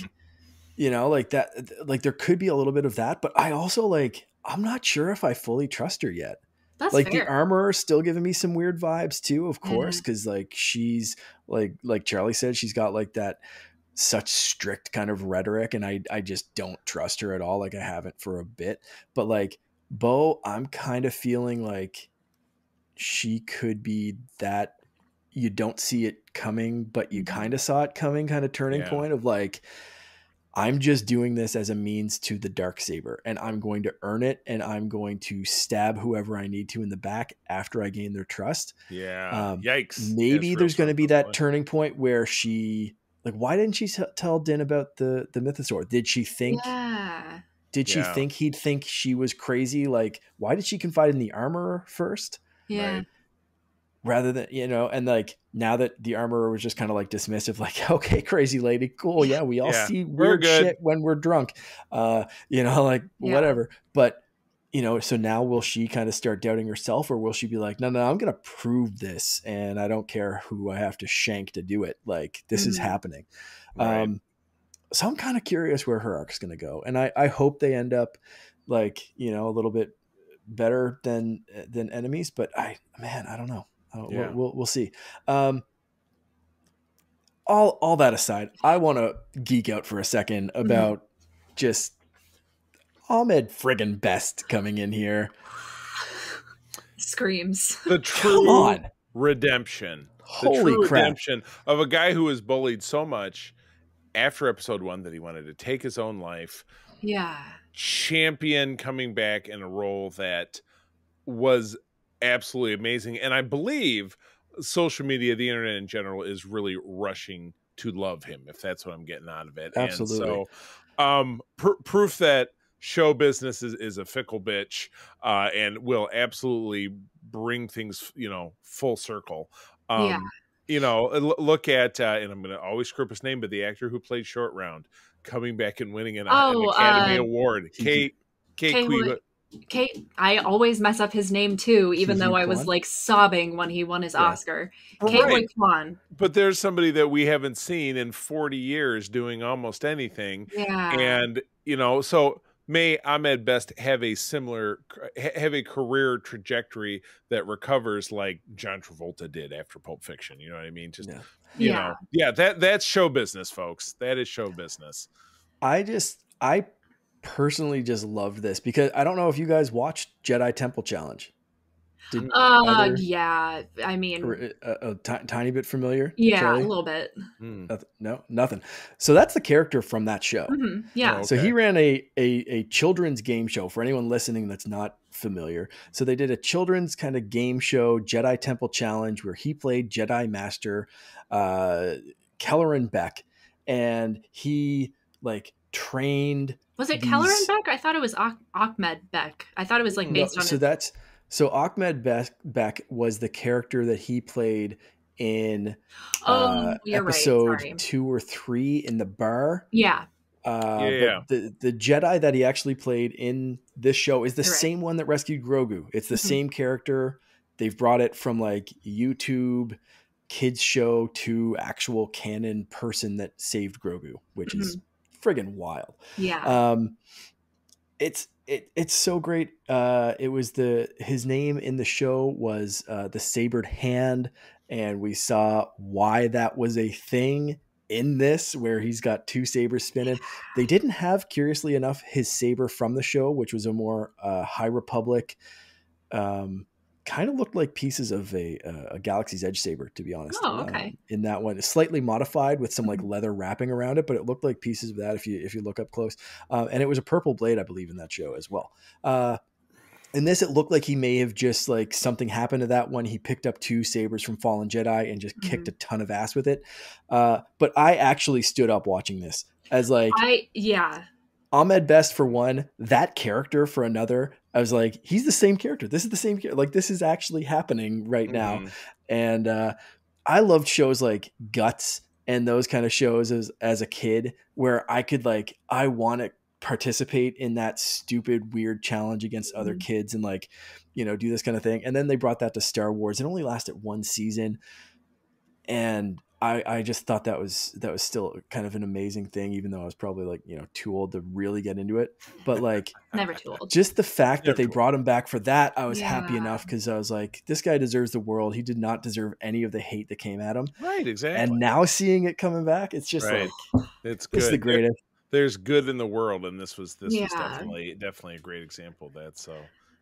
you know, like that, like there could be a little bit of that, but I also like, I'm not sure if I fully trust her yet. That's like fair. The armorer still giving me some weird vibes too, of course, because like she's like Charlie said, she's got like that such strict kind of rhetoric, and I just don't trust her at all. Like I haven't for a bit, but like Bo, I'm kind of feeling like she could be that you don't see it coming, but you kind of saw it coming kind of turning point of like, I'm just doing this as a means to the dark saber, and I'm going to earn it, and I'm going to stab whoever I need to in the back after I gain their trust. Yikes. Maybe there's going to be that turning point where she like, why didn't she tell Din about the mythosaur? Did she think Did she think he'd think she was crazy? Like, why did she confide in the armorer first? Yeah. Right. Rather than, you know, and like now that the armorer was just kind of like dismissive, like, okay, crazy lady, cool. Yeah, we all see weird shit when we're drunk. You know, like whatever. But, you know, so now will she kind of start doubting herself, or will she be like, no, I'm going to prove this, and I don't care who I have to shank to do it. Like, this is happening. Right. So I'm kind of curious where her arc's going to go. And I hope they end up like, you know, a little bit better than enemies, but I don't know. We'll see. All that aside, I want to geek out for a second about just Ahmed friggin' Best coming in here. Screams. The true redemption. Holy crap. Redemption of a guy who was bullied so much after episode 1 that he wanted to take his own life. Yeah. Champion coming back in a role that was absolutely amazing. And I believe social media, the internet in general, is really rushing to love him, if that's what I'm getting out of it. Absolutely. And so proof that show business is a fickle bitch, and will absolutely bring things, you know, full circle. You know, look at, and I'm going to always screw up his name, but the actor who played Short Round coming back and winning an Academy Award. Kate, I always mess up his name too, even though I was like sobbing when he won his Oscar. Right. Kwan. But there's somebody that we haven't seen in 40 years doing almost anything. Yeah. And, you know, so may Ahmed Best have a career trajectory that recovers like John Travolta did after Pulp Fiction. You know what I mean? Just, you know, that's show business, folks. That is show business. I personally just loved this because I don't know if you guys watched Jedi Temple Challenge. Yeah, I mean, a tiny bit familiar. Yeah, Charlie? a little bit. Nothing. So that's the character from that show. Yeah. okay. So he ran a children's game show for anyone listening that's not familiar. So they did a children's kind of game show, Jedi Temple Challenge, where he played Jedi Master Kelleran Beck, and he like trained. Was it Kelleran Beck? I thought it was Ahmed Beck. I thought it was like based on. So Ahmed Beck was the character that he played in episode 2 or 3 in the bar. Yeah. But the Jedi that he actually played in this show is the same one that rescued Grogu. It's the same character. They've brought it from like YouTube kids show to actual canon person that saved Grogu, which is friggin' wild. Yeah. It's so great. It was his name in the show was the Sabered Hand, and we saw why that was a thing in this where he's got 2 sabers spinning. They didn't have, curiously enough, his saber from the show, which was a more High Republic, kind of looked like pieces of a Galaxy's Edge saber, to be honest. Oh, okay. In that one, it's slightly modified with some like leather wrapping around it, but it looked like pieces of that if you look up close. And it was a purple blade, I believe, in that show as well. In this, it looked like he may have just like something happened to that one. He picked up 2 sabers from Fallen Jedi and just kicked a ton of ass with it. But I actually stood up watching this as like, Ahmed Best for one, that character for another. I was like, he's the same character. This is the same character. Like, this is actually happening right now. And I loved shows like Guts and those kind of shows as a kid where I could like, I want to participate in that stupid, weird challenge against other kids and like, you know, do this kind of thing. And then they brought that to Star Wars. It only lasted 1 season. And I just thought that was still kind of an amazing thing, even though I was probably like, you know, too old to really get into it. But like, never too old. Just the fact that they brought him back for that, I was happy enough, because I was like, this guy deserves the world. He did not deserve any of the hate that came at him. Right, exactly. And now seeing it coming back, it's just like, it's good. It's the greatest. There's good in the world, and this was definitely a great example of that. So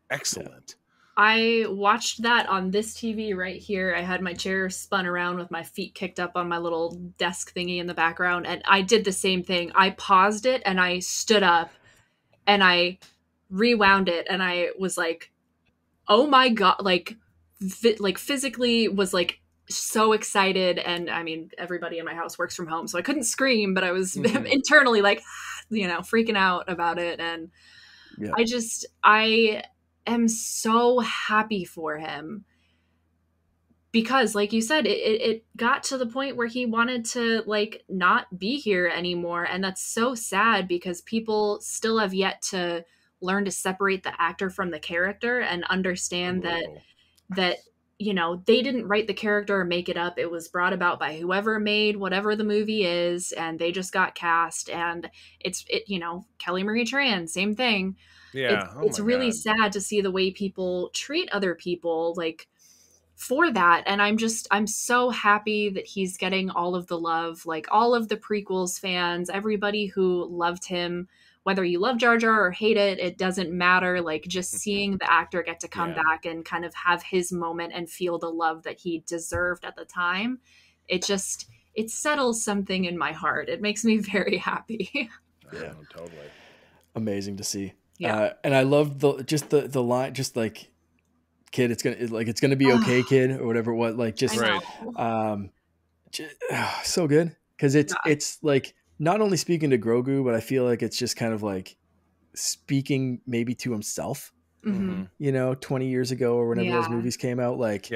excellent. I watched that on this TV right here. I had my chair spun around with my feet kicked up on my little desk thingy in the background. And I did the same thing. I paused it and I stood up and I rewound it. And I was like, oh my God, like physically was like so excited. And I mean, everybody in my house works from home, so I couldn't scream, but I was internally like, you know, freaking out about it. And I am so happy for him, because like you said, it got to the point where he wanted to like not be here anymore. And that's so sad, because people still have yet to learn to separate the actor from the character and understand that, you know, they didn't write the character or make it up. It was brought about by whoever made whatever the movie is, and they just got cast. And you know, Kelly Marie Tran, same thing. Yeah. It's really sad to see the way people treat other people like for that. And I'm so happy that he's getting all of the love, like all of the prequels fans, everybody who loved him, whether you love Jar Jar or hate it, it doesn't matter. Like, just seeing the actor get to come back and kind of have his moment and feel the love that he deserved at the time. It settles something in my heart. It makes me very happy. Yeah, totally. Amazing to see. Yeah. And I love the line, just like, kid, it's gonna be okay, kid, or whatever it was. Like, just so good, because it's like not only speaking to Grogu, but I feel like it's just kind of like speaking maybe to himself. You know, 20 years ago or whenever those movies came out. Like,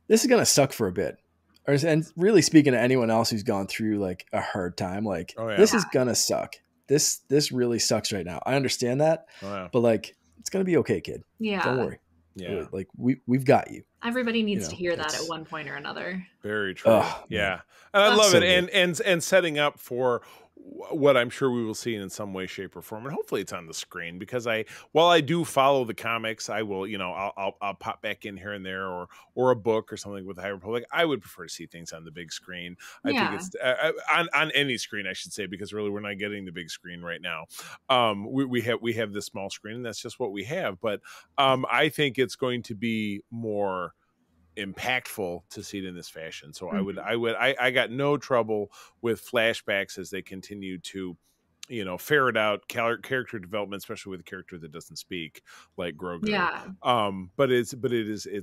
this is gonna suck for a bit. And really speaking to anyone else who's gone through like a hard time, like, this is gonna suck. This really sucks right now. I understand that, but like, it's gonna be okay, kid. Yeah, don't worry. Yeah, like we've got you. Everybody needs to hear that at one point or another. Very true. Yeah, and I love it, and setting up for what I'm sure we will see in some way, shape, or form, and hopefully it's on the screen, because while I do follow the comics, I will, you know, I'll pop back in here and there, or a book or something with High Republic. I would prefer to see things on the big screen. I think it's on any screen, I should say, because really we're not getting the big screen right now. We have this small screen, and that's just what we have. But I think it's going to be more impactful to see it in this fashion. So I got no trouble with flashbacks as they continue to, you know, ferret out character development, especially with a character that doesn't speak, like Grogu. But it's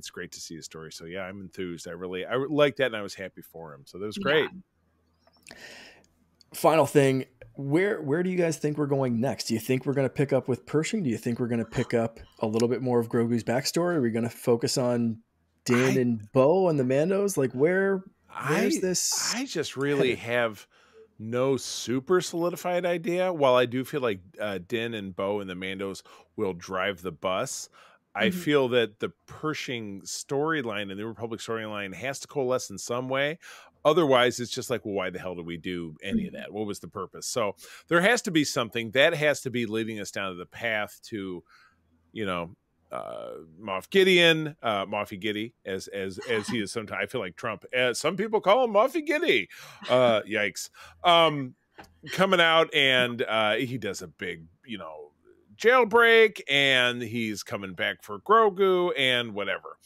great to see a story. So yeah, I'm enthused. I like that, and I was happy for him. So that was great. Final thing, where do you guys think we're going next? Do you think we're going to pick up with Pershing? Do you think we're going to pick up a little bit more of Grogu's backstory? Are we going to focus on Din and Bo and the Mandos? Like, where's this? I just really have no super solidified idea. While I do feel like Din and Bo and the Mandos will drive the bus, I feel that the Pershing storyline and the Republic storyline has to coalesce in some way. Otherwise, it's just like, well, why the hell do we do any of that? What was the purpose? So there has to be something that has to be leading us down to the path to, you know, Moff Gideon, Moffy Giddy, as he is sometimes. I feel like Trump. Some people call him Moffy Giddy. Yikes. Coming out, and he does a big, jailbreak, and he's coming back for Grogu and whatever.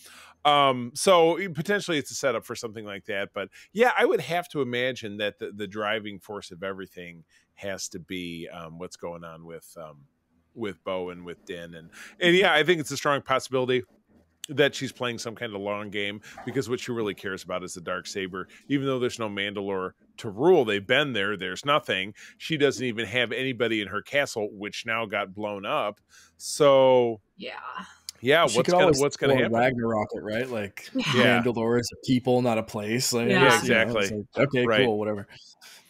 So potentially it's a setup for something like that. But yeah, I would have to imagine that the driving force of everything has to be what's going on with Bo and with Din. And yeah, I think it's a strong possibility that she's playing some kind of long game, because what she really cares about is the dark saber. Even though there's no Mandalore to rule, they've been there, there's nothing. She doesn't even have anybody in her castle, which now got blown up. So yeah, what's gonna happen? Ragnarok it, right? Like Mandalore is a people, not a place. Like, exactly. Like, okay, right. Cool, whatever.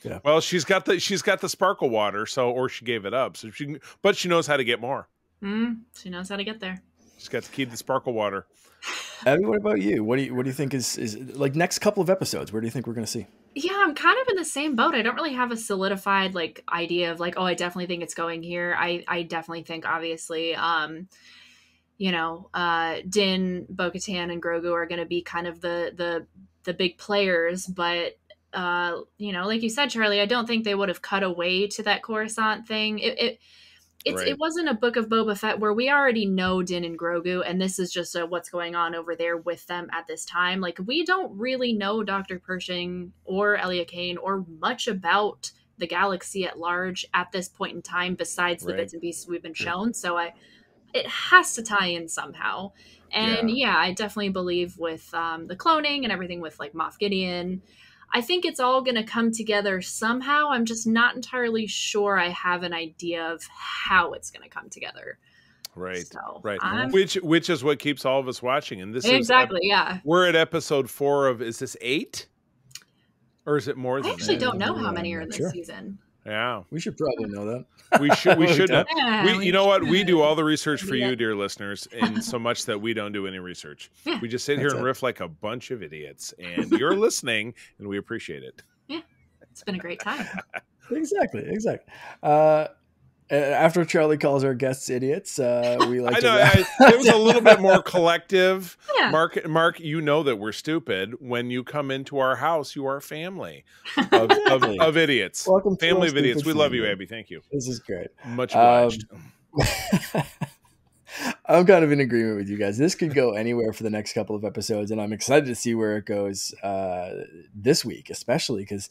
Yeah. Well, she's got the sparkle water, or she gave it up. So but she knows how to get more. She knows how to get there. She's got the key to the sparkle water. Abby, what about you? What do you think is like next couple of episodes? Where do you think we're going to see? Yeah, I'm kind of in the same boat. I don't really have a solidified idea of I definitely think it's going here. I definitely think, obviously, Din, Bo-Katan, and Grogu are going to be kind of the big players, but like you said, Charlie, I don't think they would have cut away to that Coruscant thing. It wasn't a Book of Boba Fett where we already know Din and Grogu, and this is just what's going on over there with them at this time. Like, we don't really know Dr. Pershing or Elia Kane or much about the galaxy at large at this point in time, besides the bits and pieces we've been shown. So it has to tie in somehow. And I definitely believe with the cloning and everything with Moff Gideon, I think it's all going to come together somehow. I'm just not entirely sure I have an idea of how it's going to come together. Right. So, right. Which is what keeps all of us watching. And this exactly, we're at episode 4 of, is this 8? Or is it more than that? I actually don't know how many are in this season. Yeah. We should probably know that. We should know. You know what? We do all the research for you, dear listeners, and so much that we don't do any research. Yeah. We just sit here and riff like a bunch of idiots, and you're listening, and we appreciate it. Yeah. It's been a great time. Exactly. After Charlie calls our guests idiots, we like it was a little bit more collective. Yeah. Mark, you know that we're stupid. When you come into our house, you are a family of idiots. Welcome, family of idiots. We love you, Abby. Thank you. This is great. Much obliged. I'm kind of in agreement with you guys. This could go anywhere for the next couple of episodes, and I'm excited to see where it goes this week, especially because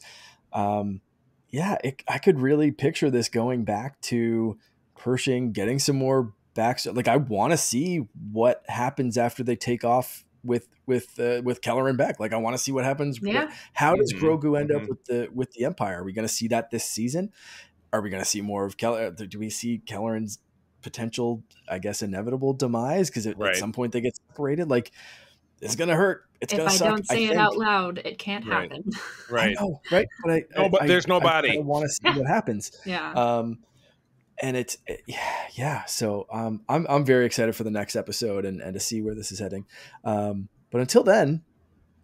I could really picture this going back to Pershing, getting some more backstory. Like, I want to see what happens after they take off with Keller and Beck. Like, I want to see what happens. Yeah. How does Grogu end up with the Empire? Are we going to see that this season? Are we going to see more of Keller? Do we see Kelleran's potential, I guess, inevitable demise? Because at some point they get separated. Like, it's going to hurt. It's going to suck. If I don't say it out loud, it can't happen. Right. I know, right? But there's nobody. I want to see what happens. Yeah. And it's So I'm very excited for the next episode and to see where this is heading. But until then,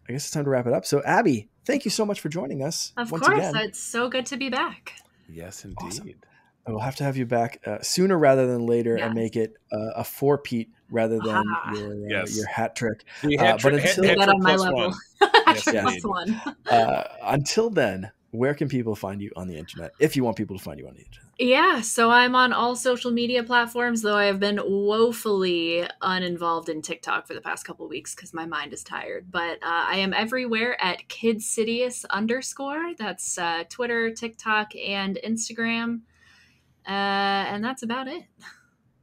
I guess it's time to wrap it up. So, Abby, thank you so much for joining us. Of once course, again. It's so good to be back. Yes, indeed. Awesome. We'll have to have you back sooner rather than later, and make it a 4-peat rather than your hat trick. But until that on my level. Until then, where can people find you on the internet if you want people to find you on the internet? Yeah, so I'm on all social media platforms, though I have been woefully uninvolved in TikTok for the past couple of weeks because my mind is tired. But I am everywhere at KidSidious_. That's Twitter, TikTok, and Instagram. And that's about it.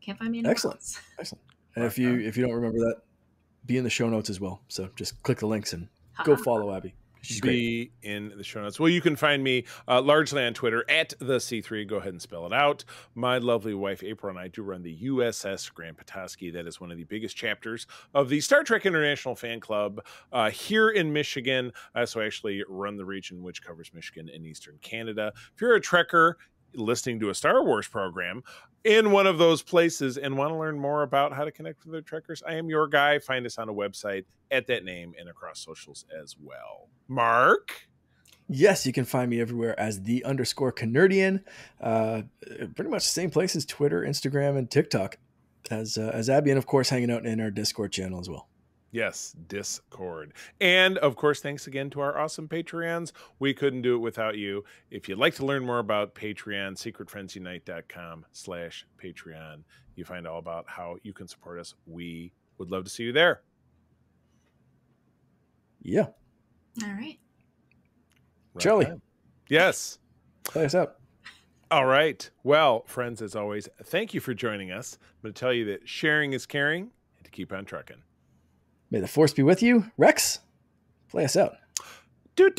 Can't find me anywhere else. Excellent. And if you don't remember that, be in the show notes as well. So just click the links and go follow Abby. She's be great. In the show notes. Well, you can find me largely on Twitter at the C3. Go ahead and spell it out. My lovely wife April and I do run the USS Grand Petoskey. That is one of the biggest chapters of the Star Trek International Fan Club here in Michigan. I also actually run the region which covers Michigan and Eastern Canada. If you're a Trekker listening to a Star Wars program in one of those places and want to learn more about how to connect with other Trekkers, I am your guy. Find us on a website at that name and across socials as well. Mark? Yes, you can find me everywhere as _Canardian. Pretty much the same places: Twitter, Instagram, and TikTok. as Abby, and of course hanging out in our Discord channel as well. Yes, Discord. And of course, thanks again to our awesome Patreons. We couldn't do it without you. If you'd like to learn more about Patreon, secretfriendsunite.com/Patreon. You find all about how you can support us. We would love to see you there. Yeah. All right. Charlie. On. Yes. Play us out. All right. Well, friends, as always, thank you for joining us. I'm going to tell you that sharing is caring and to keep on trucking. May the force be with you. Rex, play us out. See,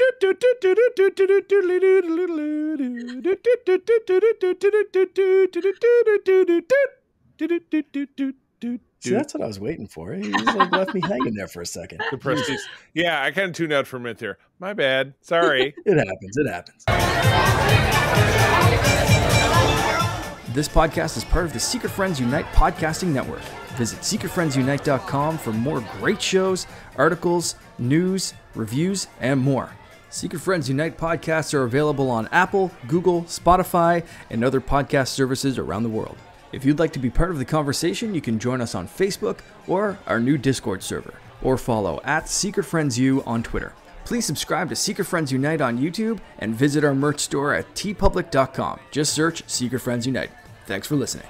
that's what I was waiting for. He just like left me hanging there for a second. Yeah, I kind of tuned out for a minute there. My bad. Sorry. It happens. It happens. This podcast is part of the Secret Friends Unite podcasting network. Visit secretfriendsunite.com for more great shows, articles, news, reviews, and more. Secret Friends Unite podcasts are available on Apple, Google, Spotify, and other podcast services around the world. If you'd like to be part of the conversation, you can join us on Facebook or our new Discord server, or follow @SecretFriendsU on Twitter. Please subscribe to Secret Friends Unite on YouTube and visit our merch store at tpublic.com. Just search Secret Friends Unite. Thanks for listening.